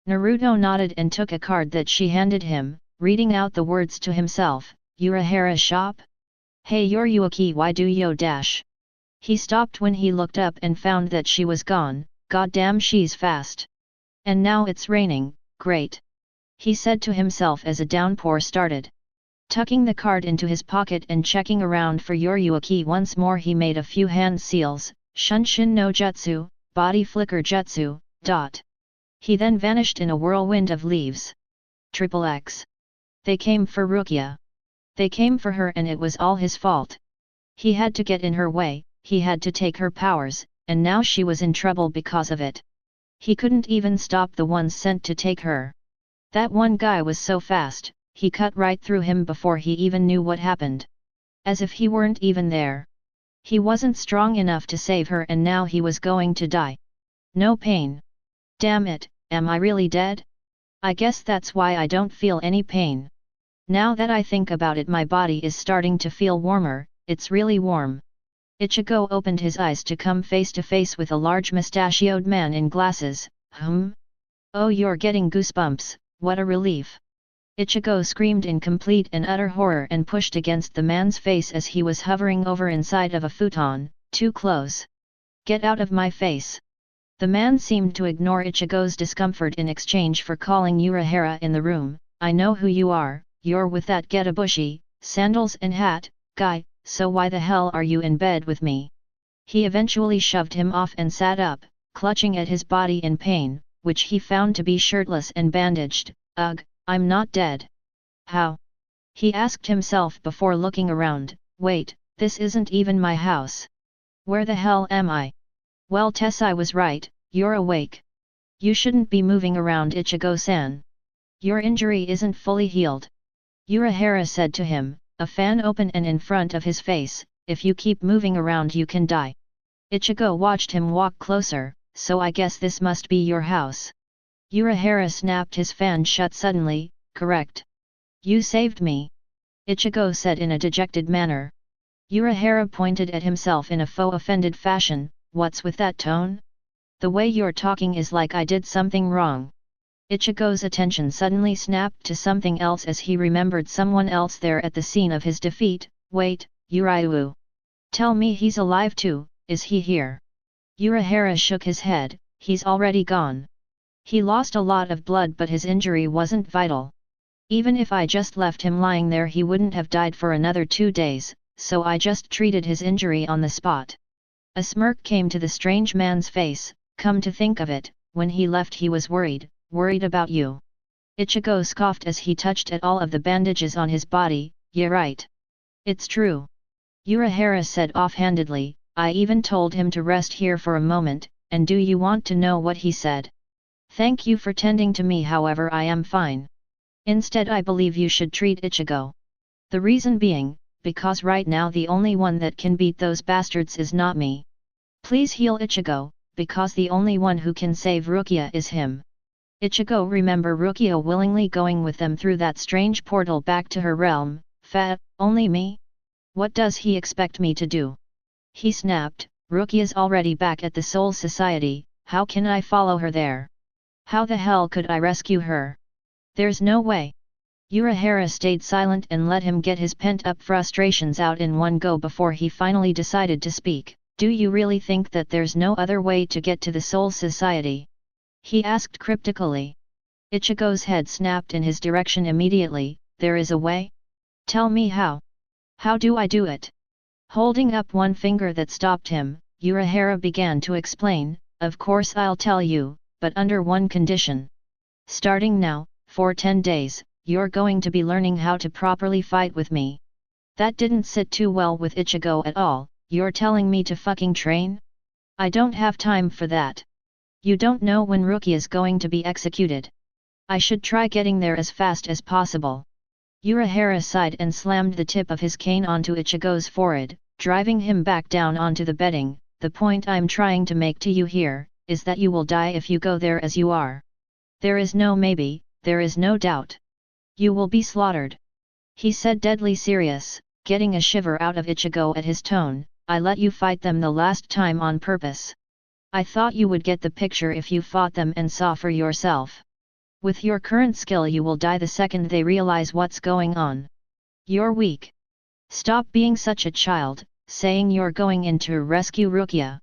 Naruto nodded and took a card that she handed him, reading out the words to himself, Urahara shop? Hey Yoruichi, why do yo dash? He stopped when he looked up and found that she was gone. Goddamn, she's fast. And now it's raining, great. He said to himself as a downpour started. Tucking the card into his pocket and checking around for Yoruichi once more, he made a few hand seals, Shunshin no Jutsu, Body Flicker Jutsu, ... He then vanished in a whirlwind of leaves. XXX. They came for Rukia. They came for her and it was all his fault. He had to get in her way, he had to take her powers, and now she was in trouble because of it. He couldn't even stop the ones sent to take her. That one guy was so fast, he cut right through him before he even knew what happened. As if he weren't even there. He wasn't strong enough to save her and now he was going to die. No pain. Damn it, am I really dead? I guess that's why I don't feel any pain. Now that I think about it, my body is starting to feel warmer, it's really warm. Ichigo opened his eyes to come face to face with a large mustachioed man in glasses. Oh, you're getting goosebumps, what a relief. Ichigo screamed in complete and utter horror and pushed against the man's face as he was hovering over inside of a futon, too close. Get out of my face. The man seemed to ignore Ichigo's discomfort in exchange for calling Urahara in the room. I know who you are, you're with that getabushi, sandals and hat, guy, so why the hell are you in bed with me? He eventually shoved him off and sat up, clutching at his body in pain, which he found to be shirtless and bandaged. Ugh, I'm not dead. How? He asked himself before looking around. Wait, this isn't even my house. Where the hell am I? Well, Tessai was right, you're awake. You shouldn't be moving around, Ichigo-san. Your injury isn't fully healed. Urahara said to him, a fan open and in front of his face, if you keep moving around you can die. Ichigo watched him walk closer, so I guess this must be your house. Urahara snapped his fan shut suddenly, correct. You saved me. Ichigo said in a dejected manner. Urahara pointed at himself in a faux offended fashion, what's with that tone? The way you're talking is like I did something wrong. Ichigo's attention suddenly snapped to something else as he remembered someone else there at the scene of his defeat. Wait, Uraiu. Tell me he's alive too, is he here? Urahara shook his head, he's already gone. He lost a lot of blood but his injury wasn't vital. Even if I just left him lying there he wouldn't have died for another 2 days, so I just treated his injury on the spot. A smirk came to the strange man's face. Come to think of it, when he left he was worried about you. Ichigo scoffed as he touched at all of the bandages on his body. Yeah right. It's true. Urahara said offhandedly, I even told him to rest here for a moment, and do you want to know what he said? Thank you for tending to me, however I am fine. Instead I believe you should treat Ichigo. The reason being, because right now the only one that can beat those bastards is not me. Please heal Ichigo, because the only one who can save Rukia is him. Ichigo remember Rukia willingly going with them through that strange portal back to her realm. Only me? What does he expect me to do? He snapped, Rukia's already back at the Soul Society, how can I follow her there? How the hell could I rescue her? There's no way. Urahara stayed silent and let him get his pent-up frustrations out in one go before he finally decided to speak. Do you really think that there's no other way to get to the Soul Society? He asked cryptically. Ichigo's head snapped in his direction immediately. There is a way? Tell me how. How do I do it? Holding up one finger that stopped him, Urahara began to explain, of course I'll tell you, but under one condition. Starting now, for 10 days, you're going to be learning how to properly fight with me. That didn't sit too well with Ichigo at all. You're telling me to fucking train? I don't have time for that. You don't know when Rukia is going to be executed. I should try getting there as fast as possible. Urahara sighed and slammed the tip of his cane onto Ichigo's forehead, driving him back down onto the bedding. The point I'm trying to make to you here, is that you will die if you go there as you are. There is no maybe, there is no doubt. You will be slaughtered. He said deadly serious, getting a shiver out of Ichigo at his tone. I let you fight them the last time on purpose. I thought you would get the picture if you fought them and saw for yourself. With your current skill you will die the second they realize what's going on. You're weak. Stop being such a child, saying you're going in to rescue Rukia.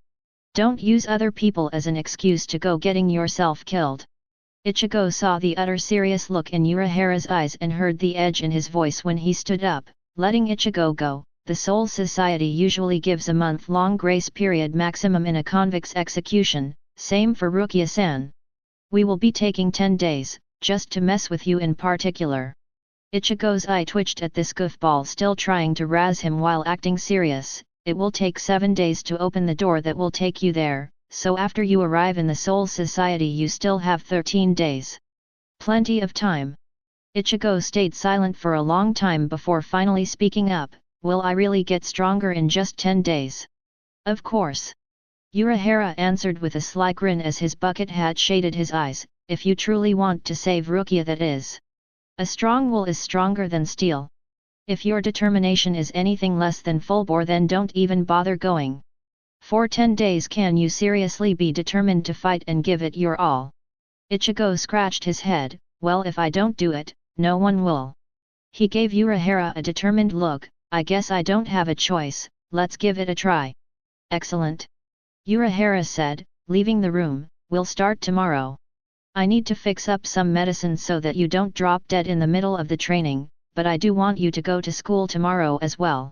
Don't use other people as an excuse to go getting yourself killed. Ichigo saw the utter serious look in Urahara's eyes and heard the edge in his voice when he stood up, letting Ichigo go. The Soul Society usually gives a month-long grace period maximum in a convict's execution, same for Rukia-san. We will be taking 10 days, just to mess with you in particular. Ichigo's eye twitched at this goofball still trying to razz him while acting serious. It will take 7 days to open the door that will take you there, so after you arrive in the Soul Society you still have 13 days. Plenty of time. Ichigo stayed silent for a long time before finally speaking up. Will I really get stronger in just 10 days? Of course. Urahara answered with a sly grin as his bucket hat shaded his eyes, if you truly want to save Rukia, that is. A strong will is stronger than steel. If your determination is anything less than full bore, then don't even bother going. For 10 days can you seriously be determined to fight and give it your all? Ichigo scratched his head, well, if I don't do it, no one will. He gave Urahara a determined look. I guess I don't have a choice, let's give it a try. Excellent. Urahara said, leaving the room, we'll start tomorrow. I need to fix up some medicine so that you don't drop dead in the middle of the training, but I do want you to go to school tomorrow as well.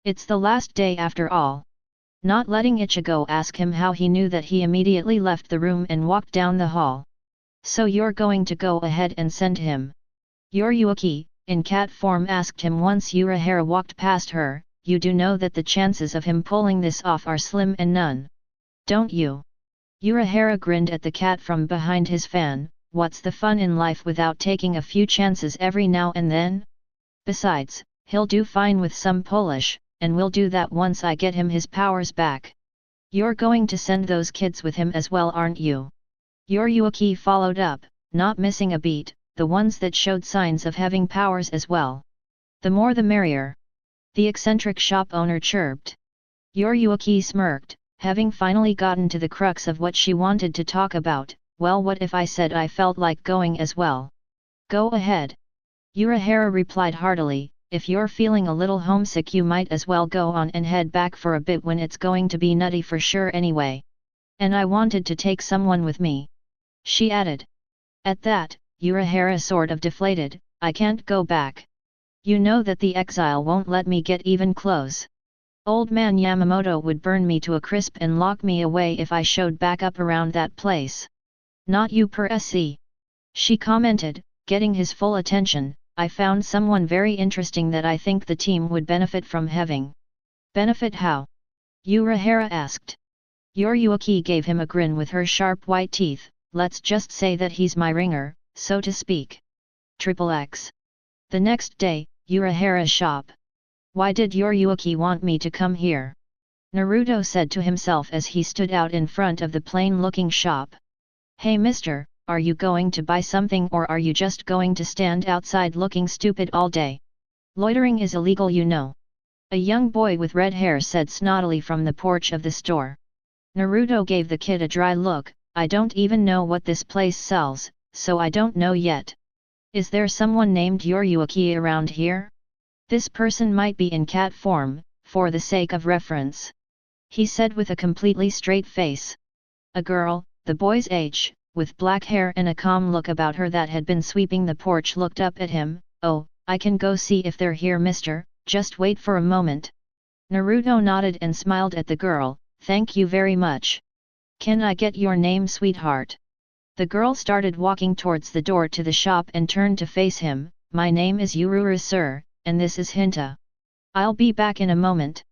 It's the last day after all. Not letting Ichigo ask him how he knew that, he immediately left the room and walked down the hall. So you're going to go ahead and send him? Yoruichi, in cat form, asked him once Urahara walked past her. You do know that the chances of him pulling this off are slim and none. Don't you? Urahara grinned at the cat from behind his fan. What's the fun in life without taking a few chances every now and then? Besides, he'll do fine with some Polish, and we'll do that once I get him his powers back. You're going to send those kids with him as well, aren't you? Yoruichi followed up, not missing a beat. The ones that showed signs of having powers as well. The more the merrier. The eccentric shop owner chirped. Yoruichi smirked, having finally gotten to the crux of what she wanted to talk about. Well, what if I said I felt like going as well? Go ahead. Urahara replied heartily, if you're feeling a little homesick you might as well go on and head back for a bit when it's going to be nutty for sure anyway. And I wanted to take someone with me. She added. At that, Urahara sort of deflated, I can't go back. You know that the exile won't let me get even close. Old man Yamamoto would burn me to a crisp and lock me away if I showed back up around that place. Not you per se. She commented, getting his full attention. I found someone very interesting that I think the team would benefit from having. Benefit how? Urahara asked. Yoruichi gave him a grin with her sharp white teeth. Let's just say that he's my ringer, so to speak. XXX. The next day, Urahara's shop. Why did Yoruichi want me to come here? Naruto said to himself as he stood out in front of the plain-looking shop. Hey mister, are you going to buy something or are you just going to stand outside looking stupid all day? Loitering is illegal, you know. A young boy with red hair said snottily from the porch of the store. Naruto gave the kid a dry look. I don't even know what this place sells, so I don't know yet. Is there someone named Yoruichi around here? This person might be in cat form, for the sake of reference. He said with a completely straight face. A girl, the boy's age, with black hair and a calm look about her that had been sweeping the porch looked up at him. Oh, I can go see if they're here mister, just wait for a moment. Naruto nodded and smiled at the girl. Thank you very much. Can I get your name, sweetheart? The girl started walking towards the door to the shop and turned to face him. My name is Ururu sir, and this is Hinta. I'll be back in a moment.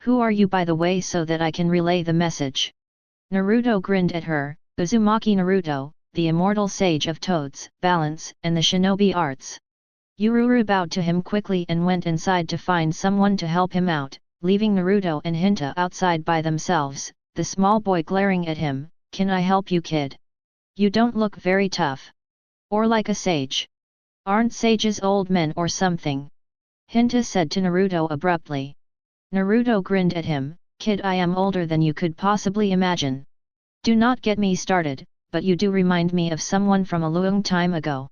Who are you by the way so that I can relay the message? Naruto grinned at her. Uzumaki Naruto, the immortal sage of toads, balance, and the shinobi arts. Ururu bowed to him quickly and went inside to find someone to help him out, leaving Naruto and Hinta outside by themselves. The small boy glaring at him, can I help you kid? You don't look very tough. Or like a sage. Aren't sages old men or something? Hinta said to Naruto abruptly. Naruto grinned at him, kid I am older than you could possibly imagine. Do not get me started, but you do remind me of someone from a long time ago.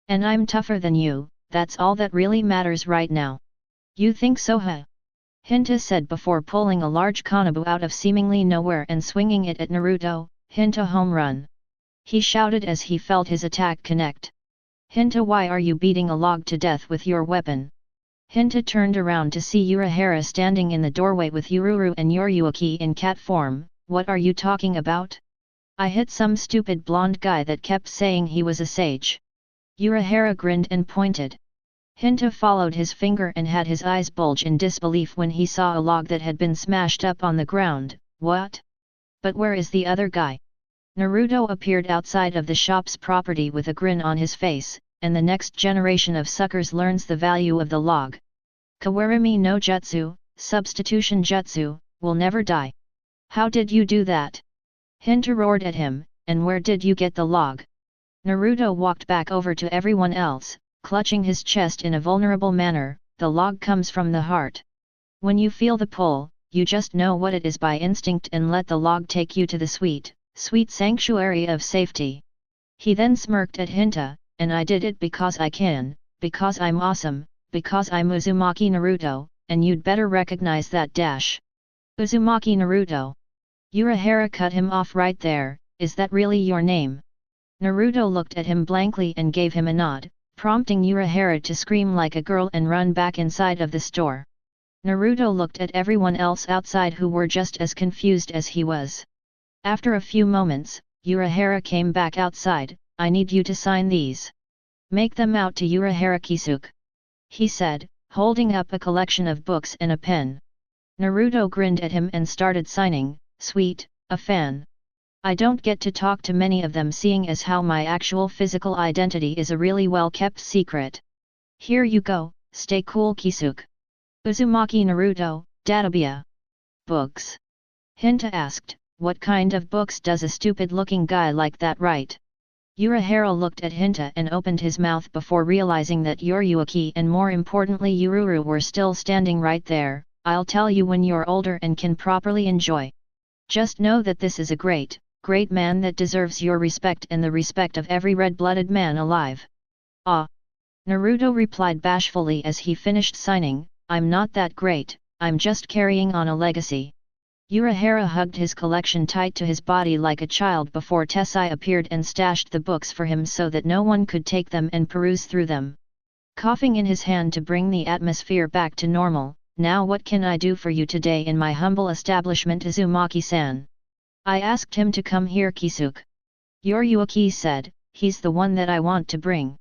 And I'm tougher than you, that's all that really matters right now. You think so huh? Hinta said before pulling a large kanabu out of seemingly nowhere and swinging it at Naruto. Hinta home run. He shouted as he felt his attack connect. Hinta, why are you beating a log to death with your weapon? Hinta turned around to see Urahara standing in the doorway with Ururu and Yoruichi in cat form. What are you talking about? I hit some stupid blonde guy that kept saying he was a sage. Urahara grinned and pointed. Hinta followed his finger and had his eyes bulge in disbelief when he saw a log that had been smashed up on the ground. What? But where is the other guy? Naruto appeared outside of the shop's property with a grin on his face, and the next generation of suckers learns the value of the log. Kawarimi no Jutsu, substitution jutsu, will never die. How did you do that? Hinta roared at him, and where did you get the log? Naruto walked back over to everyone else, clutching his chest in a vulnerable manner. The log comes from the heart. When you feel the pull, you just know what it is by instinct and let the log take you to the sweet sanctuary of safety. He then smirked at Hinta, and I did it because I can, because I'm awesome, because I'm Uzumaki Naruto, and you'd better recognize that dash. Uzumaki Naruto. Urahara cut him off right there. Is that really your name? Naruto looked at him blankly and gave him a nod, prompting Urahara to scream like a girl and run back inside of the store. Naruto looked at everyone else outside who were just as confused as he was. After a few moments, Urahara came back outside. I need you to sign these. Make them out to Urahara Kisuke. He said, holding up a collection of books and a pen. Naruto grinned at him and started signing. Sweet, a fan. I don't get to talk to many of them seeing as how my actual physical identity is a really well kept secret. Here you go, stay cool Kisuke. Uzumaki Naruto, Databia. Books? Hinta asked, what kind of books does a stupid looking guy like that write? Urahara looked at Hinta and opened his mouth before realizing that Yoruichi and more importantly Ururu were still standing right there. I'll tell you when you're older and can properly enjoy. Just know that this is a great man that deserves your respect and the respect of every red-blooded man alive. Ah! Naruto replied bashfully as he finished signing, I'm not that great, I'm just carrying on a legacy. Urahara hugged his collection tight to his body like a child before Tessai appeared and stashed the books for him so that no one could take them and peruse through them. Coughing in his hand to bring the atmosphere back to normal, now what can I do for you today in my humble establishment Uzumaki-san? I asked him to come here Kisuke. Yoruichi said, he's the one that I want to bring.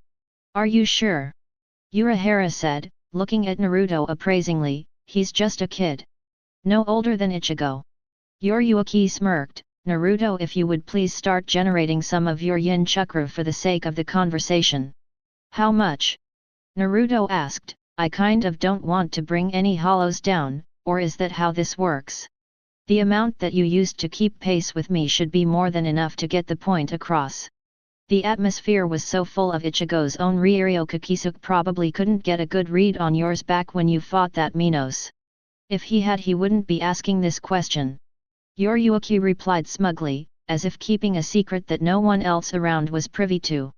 Are you sure? Urahara said, looking at Naruto appraisingly, he's just a kid. No older than Ichigo. Yoruichi smirked, Naruto, if you would please start generating some of your yin chakra for the sake of the conversation. How much? Naruto asked, I kind of don't want to bring any hollows down, or is that how this works? The amount that you used to keep pace with me should be more than enough to get the point across. The atmosphere was so full of Ichigo's own Ryo Kakisuke probably couldn't get a good read on yours back when you fought that Minos. If he had, he wouldn't be asking this question. Yoruichi replied smugly, as if keeping a secret that no one else around was privy to.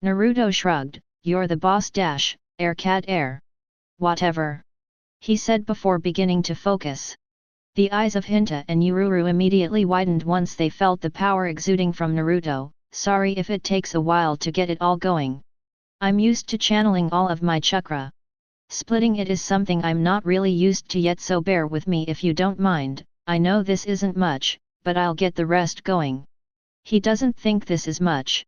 Naruto shrugged, you're the boss dash, air cat air. Whatever. He said before beginning to focus. The eyes of Hinta and Ururu immediately widened once they felt the power exuding from Naruto. Sorry if it takes a while to get it all going. I'm used to channeling all of my chakra. Splitting it is something I'm not really used to yet, so bear with me if you don't mind. I know this isn't much, but I'll get the rest going. He doesn't think this is much.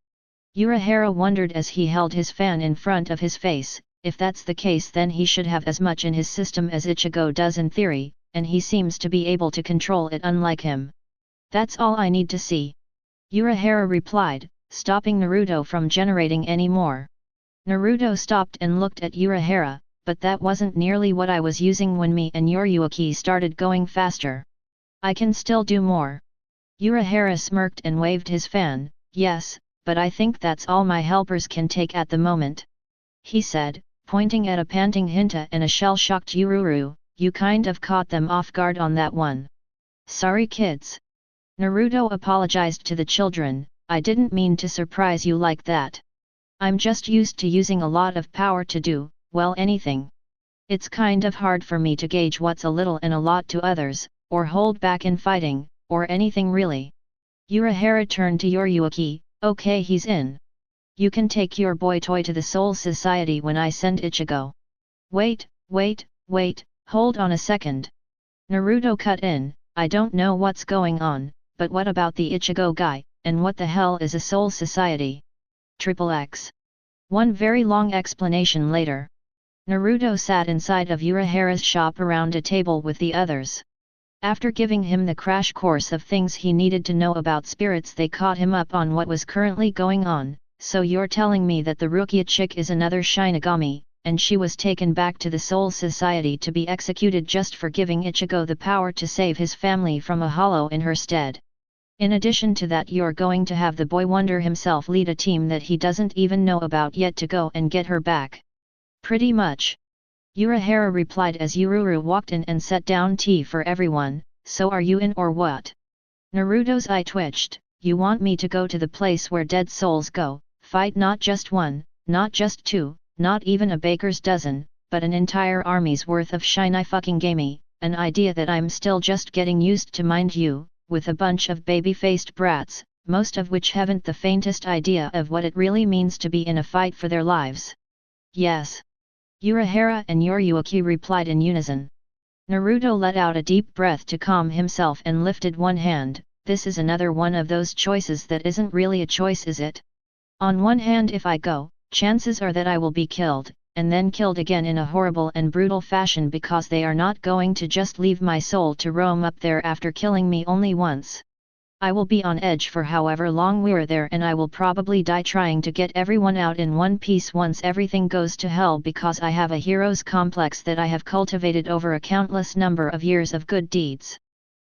Urahara wondered as he held his fan in front of his face. If that's the case, then he should have as much in his system as Ichigo does in theory, and he seems to be able to control it unlike him. That's all I need to see. Urahara replied, stopping Naruto from generating any more. Naruto stopped and looked at Urahara, but that wasn't nearly what I was using when me and Yoruichi started going faster. I can still do more. Urahara smirked and waved his fan. Yes, but I think that's all my helpers can take at the moment. He said, pointing at a panting Hinta and a shell-shocked Ururu, you kind of caught them off guard on that one. Sorry kids. Naruto apologized to the children, I didn't mean to surprise you like that. I'm just used to using a lot of power to do, well, anything. It's kind of hard for me to gauge what's a little and a lot to others, or hold back in fighting, or anything really. Urahara turned to Yoruichi, okay, he's in. You can take your boy toy to the Soul Society when I send Ichigo. Wait, hold on a second. Naruto cut in, I don't know what's going on. But what about the Ichigo guy, and what the hell is a Soul Society? XXX. One very long explanation later. Naruto sat inside of Urahara's shop around a table with the others. After giving him the crash course of things he needed to know about spirits, they caught him up on what was currently going on. So you're telling me that the Rukia chick is another Shinigami, and she was taken back to the Soul Society to be executed just for giving Ichigo the power to save his family from a hollow in her stead. In addition to that, you're going to have the boy wonder himself lead a team that he doesn't even know about yet to go and get her back. Pretty much. Urahara replied as Ururu walked in and set down tea for everyone, so are you in or what? Naruto's eye twitched, you want me to go to the place where dead souls go, fight not just one, not just two, not even a baker's dozen, but an entire army's worth of Shinigami, an idea that I'm still just getting used to, mind you, with a bunch of baby-faced brats, most of which haven't the faintest idea of what it really means to be in a fight for their lives. Yes. Urahara and Yoruichi replied in unison. Naruto let out a deep breath to calm himself and lifted one hand, this is another one of those choices that isn't really a choice, is it? On one hand, if I go, chances are that I will be killed, and then killed again in a horrible and brutal fashion, because they are not going to just leave my soul to roam up there after killing me only once. I will be on edge for however long we're there, and I will probably die trying to get everyone out in one piece once everything goes to hell, because I have a hero's complex that I have cultivated over a countless number of years of good deeds.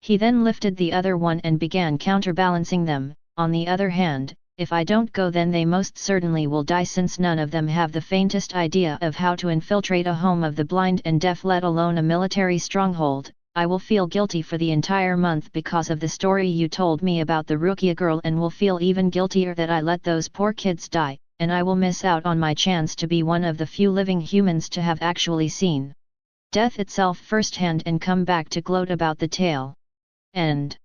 He then lifted the other one and began counterbalancing them. On the other hand, if I don't go, then they most certainly will die, since none of them have the faintest idea of how to infiltrate a home of the blind and deaf, let alone a military stronghold. I will feel guilty for the entire month because of the story you told me about the Rukia girl, and will feel even guiltier that I let those poor kids die, and I will miss out on my chance to be one of the few living humans to have actually seen death itself firsthand and come back to gloat about the tale. And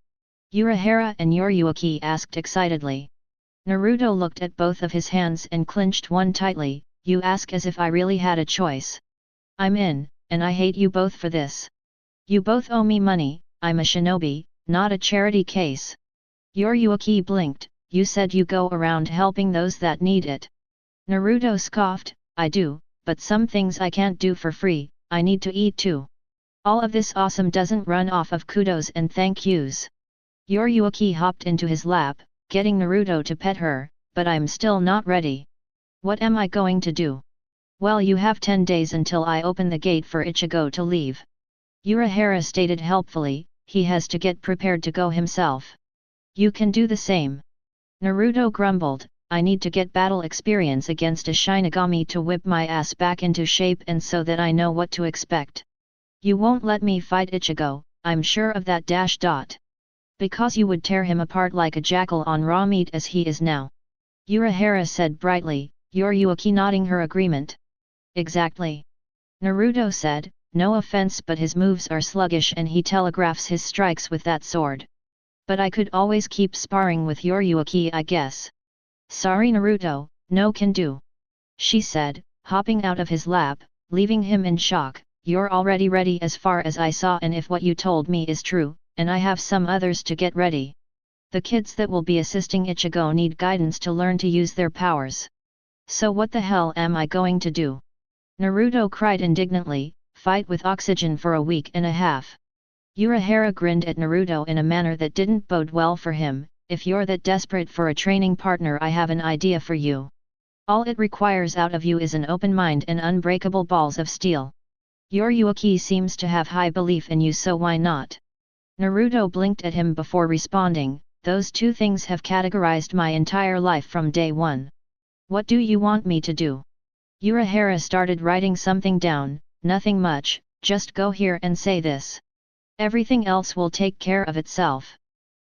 Urahara and Yoruichi asked excitedly. Naruto looked at both of his hands and clenched one tightly. You ask as if I really had a choice. I'm in, and I hate you both for this. You both owe me money. I'm a shinobi, not a charity case. Yoruichi blinked. You said you go around helping those that need it. Naruto scoffed. I do, but some things I can't do for free, I need to eat too. All of this awesome doesn't run off of kudos and thank yous. Yoruichi hopped into his lap, getting Naruto to pet her, but I'm still not ready. What am I going to do? Well, you have 10 days until I open the gate for Ichigo to leave. Urahara stated helpfully, he has to get prepared to go himself. You can do the same. Naruto grumbled, I need to get battle experience against a Shinigami to whip my ass back into shape and so that I know what to expect. You won't let me fight Ichigo, I'm sure of that. Because you would tear him apart like a jackal on raw meat as he is now. Urahara said brightly, Yoruichi nodding her agreement. Exactly. Naruto said, no offense but his moves are sluggish and he telegraphs his strikes with that sword. But I could always keep sparring with Yoruichi, I guess. Sorry Naruto, no can do. She said, hopping out of his lap, leaving him in shock, you're already ready as far as I saw, and if what you told me is true, and I have some others to get ready. The kids that will be assisting Ichigo need guidance to learn to use their powers. So what the hell am I going to do? Naruto cried indignantly, fight with oxygen for a week and a half. Urahara grinned at Naruto in a manner that didn't bode well for him, if you're that desperate for a training partner, I have an idea for you. All it requires out of you is an open mind and unbreakable balls of steel. Yoruichi seems to have high belief in you, so why not? Naruto blinked at him before responding, those two things have categorized my entire life from day one. What do you want me to do? Urahara started writing something down, nothing much, just go here and say this. Everything else will take care of itself.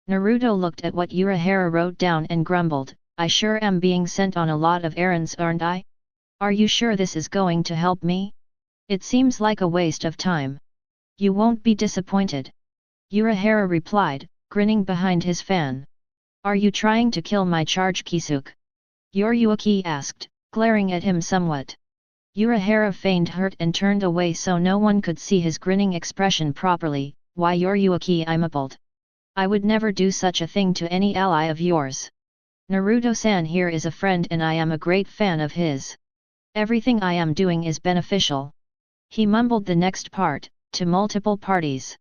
Naruto looked at what Urahara wrote down and grumbled, I sure am being sent on a lot of errands, aren't I? Are you sure this is going to help me? It seems like a waste of time. You won't be disappointed. Urahara replied, grinning behind his fan. Are you trying to kill my charge, Kisuke? Yoruichi asked, glaring at him somewhat. Urahara feigned hurt and turned away so no one could see his grinning expression properly. Why Yoruichi, I'm appalled. I would never do such a thing to any ally of yours. Naruto-san here is a friend and I am a great fan of his. Everything I am doing is beneficial. He mumbled the next part, to multiple parties.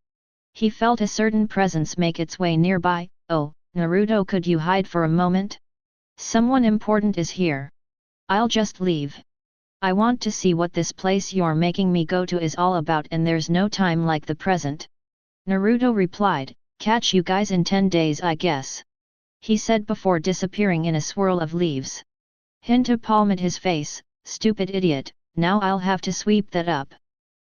He felt a certain presence make its way nearby. Oh, Naruto, could you hide for a moment? Someone important is here. I'll just leave. I want to see what this place you're making me go to is all about, and there's no time like the present. Naruto replied, catch you guys in 10 days I guess. He said before disappearing in a swirl of leaves. Hinta palmed his face, stupid idiot, now I'll have to sweep that up.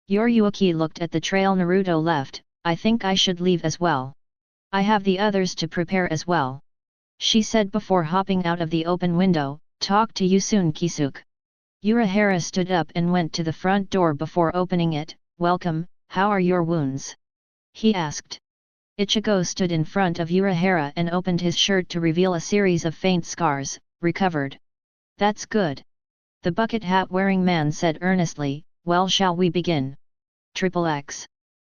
Yoruichi looked at the trail Naruto left, I think I should leave as well. I have the others to prepare as well. She said before hopping out of the open window, talk to you soon, Kisuke. Urahara stood up and went to the front door before opening it. Welcome, how are your wounds? He asked. Ichigo stood in front of Urahara and opened his shirt to reveal a series of faint scars. Recovered. That's good. The bucket hat wearing man said earnestly, well, shall we begin? XXX.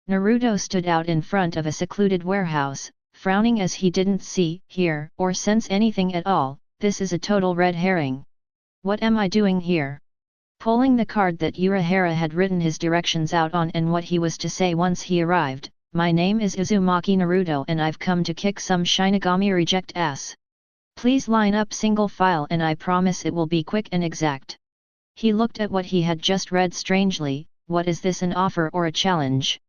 Naruto stood out in front of a secluded warehouse, frowning as he didn't see, hear, or sense anything at all. This is a total red herring. What am I doing here? Pulling the card that Urahara had written his directions out on and what he was to say once he arrived, my name is Uzumaki Naruto and I've come to kick some Shinigami reject ass. Please line up single file and I promise it will be quick and exact. He looked at what he had just read strangely. What is this, an offer or a challenge?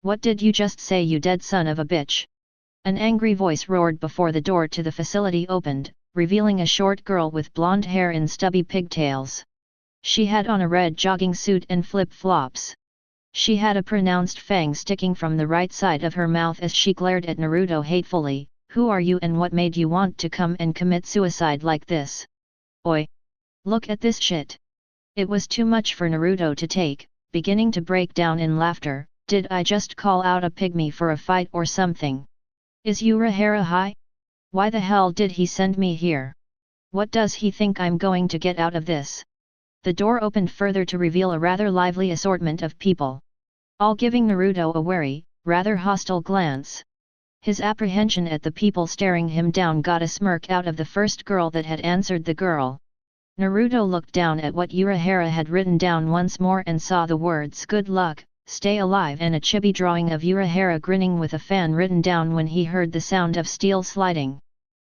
What did you just say, you dead son of a bitch? An angry voice roared before the door to the facility opened, revealing a short girl with blonde hair and stubby pigtails. She had on a red jogging suit and flip-flops. She had a pronounced fang sticking from the right side of her mouth as she glared at Naruto hatefully. Who are you and what made you want to come and commit suicide like this? Oi! Look at this shit! It was too much for Naruto to take, beginning to break down in laughter. Did I just call out a pygmy for a fight or something? Is Urahara high? Why the hell did he send me here? What does he think I'm going to get out of this? The door opened further to reveal a rather lively assortment of people. All giving Naruto a wary, rather hostile glance. His apprehension at the people staring him down got a smirk out of the first girl that had answered the girl. Naruto looked down at what Urahara had written down once more and saw the words "Good luck, stay alive" and a chibi drawing of Urahara grinning with a fan written down when he heard the sound of steel sliding.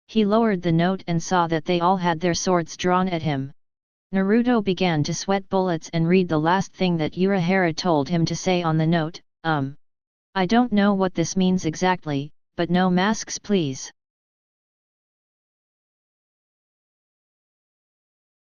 He lowered the note and saw that they all had their swords drawn at him. Naruto began to sweat bullets and read the last thing that Urahara told him to say on the note, I don't know what this means exactly, but no masks please.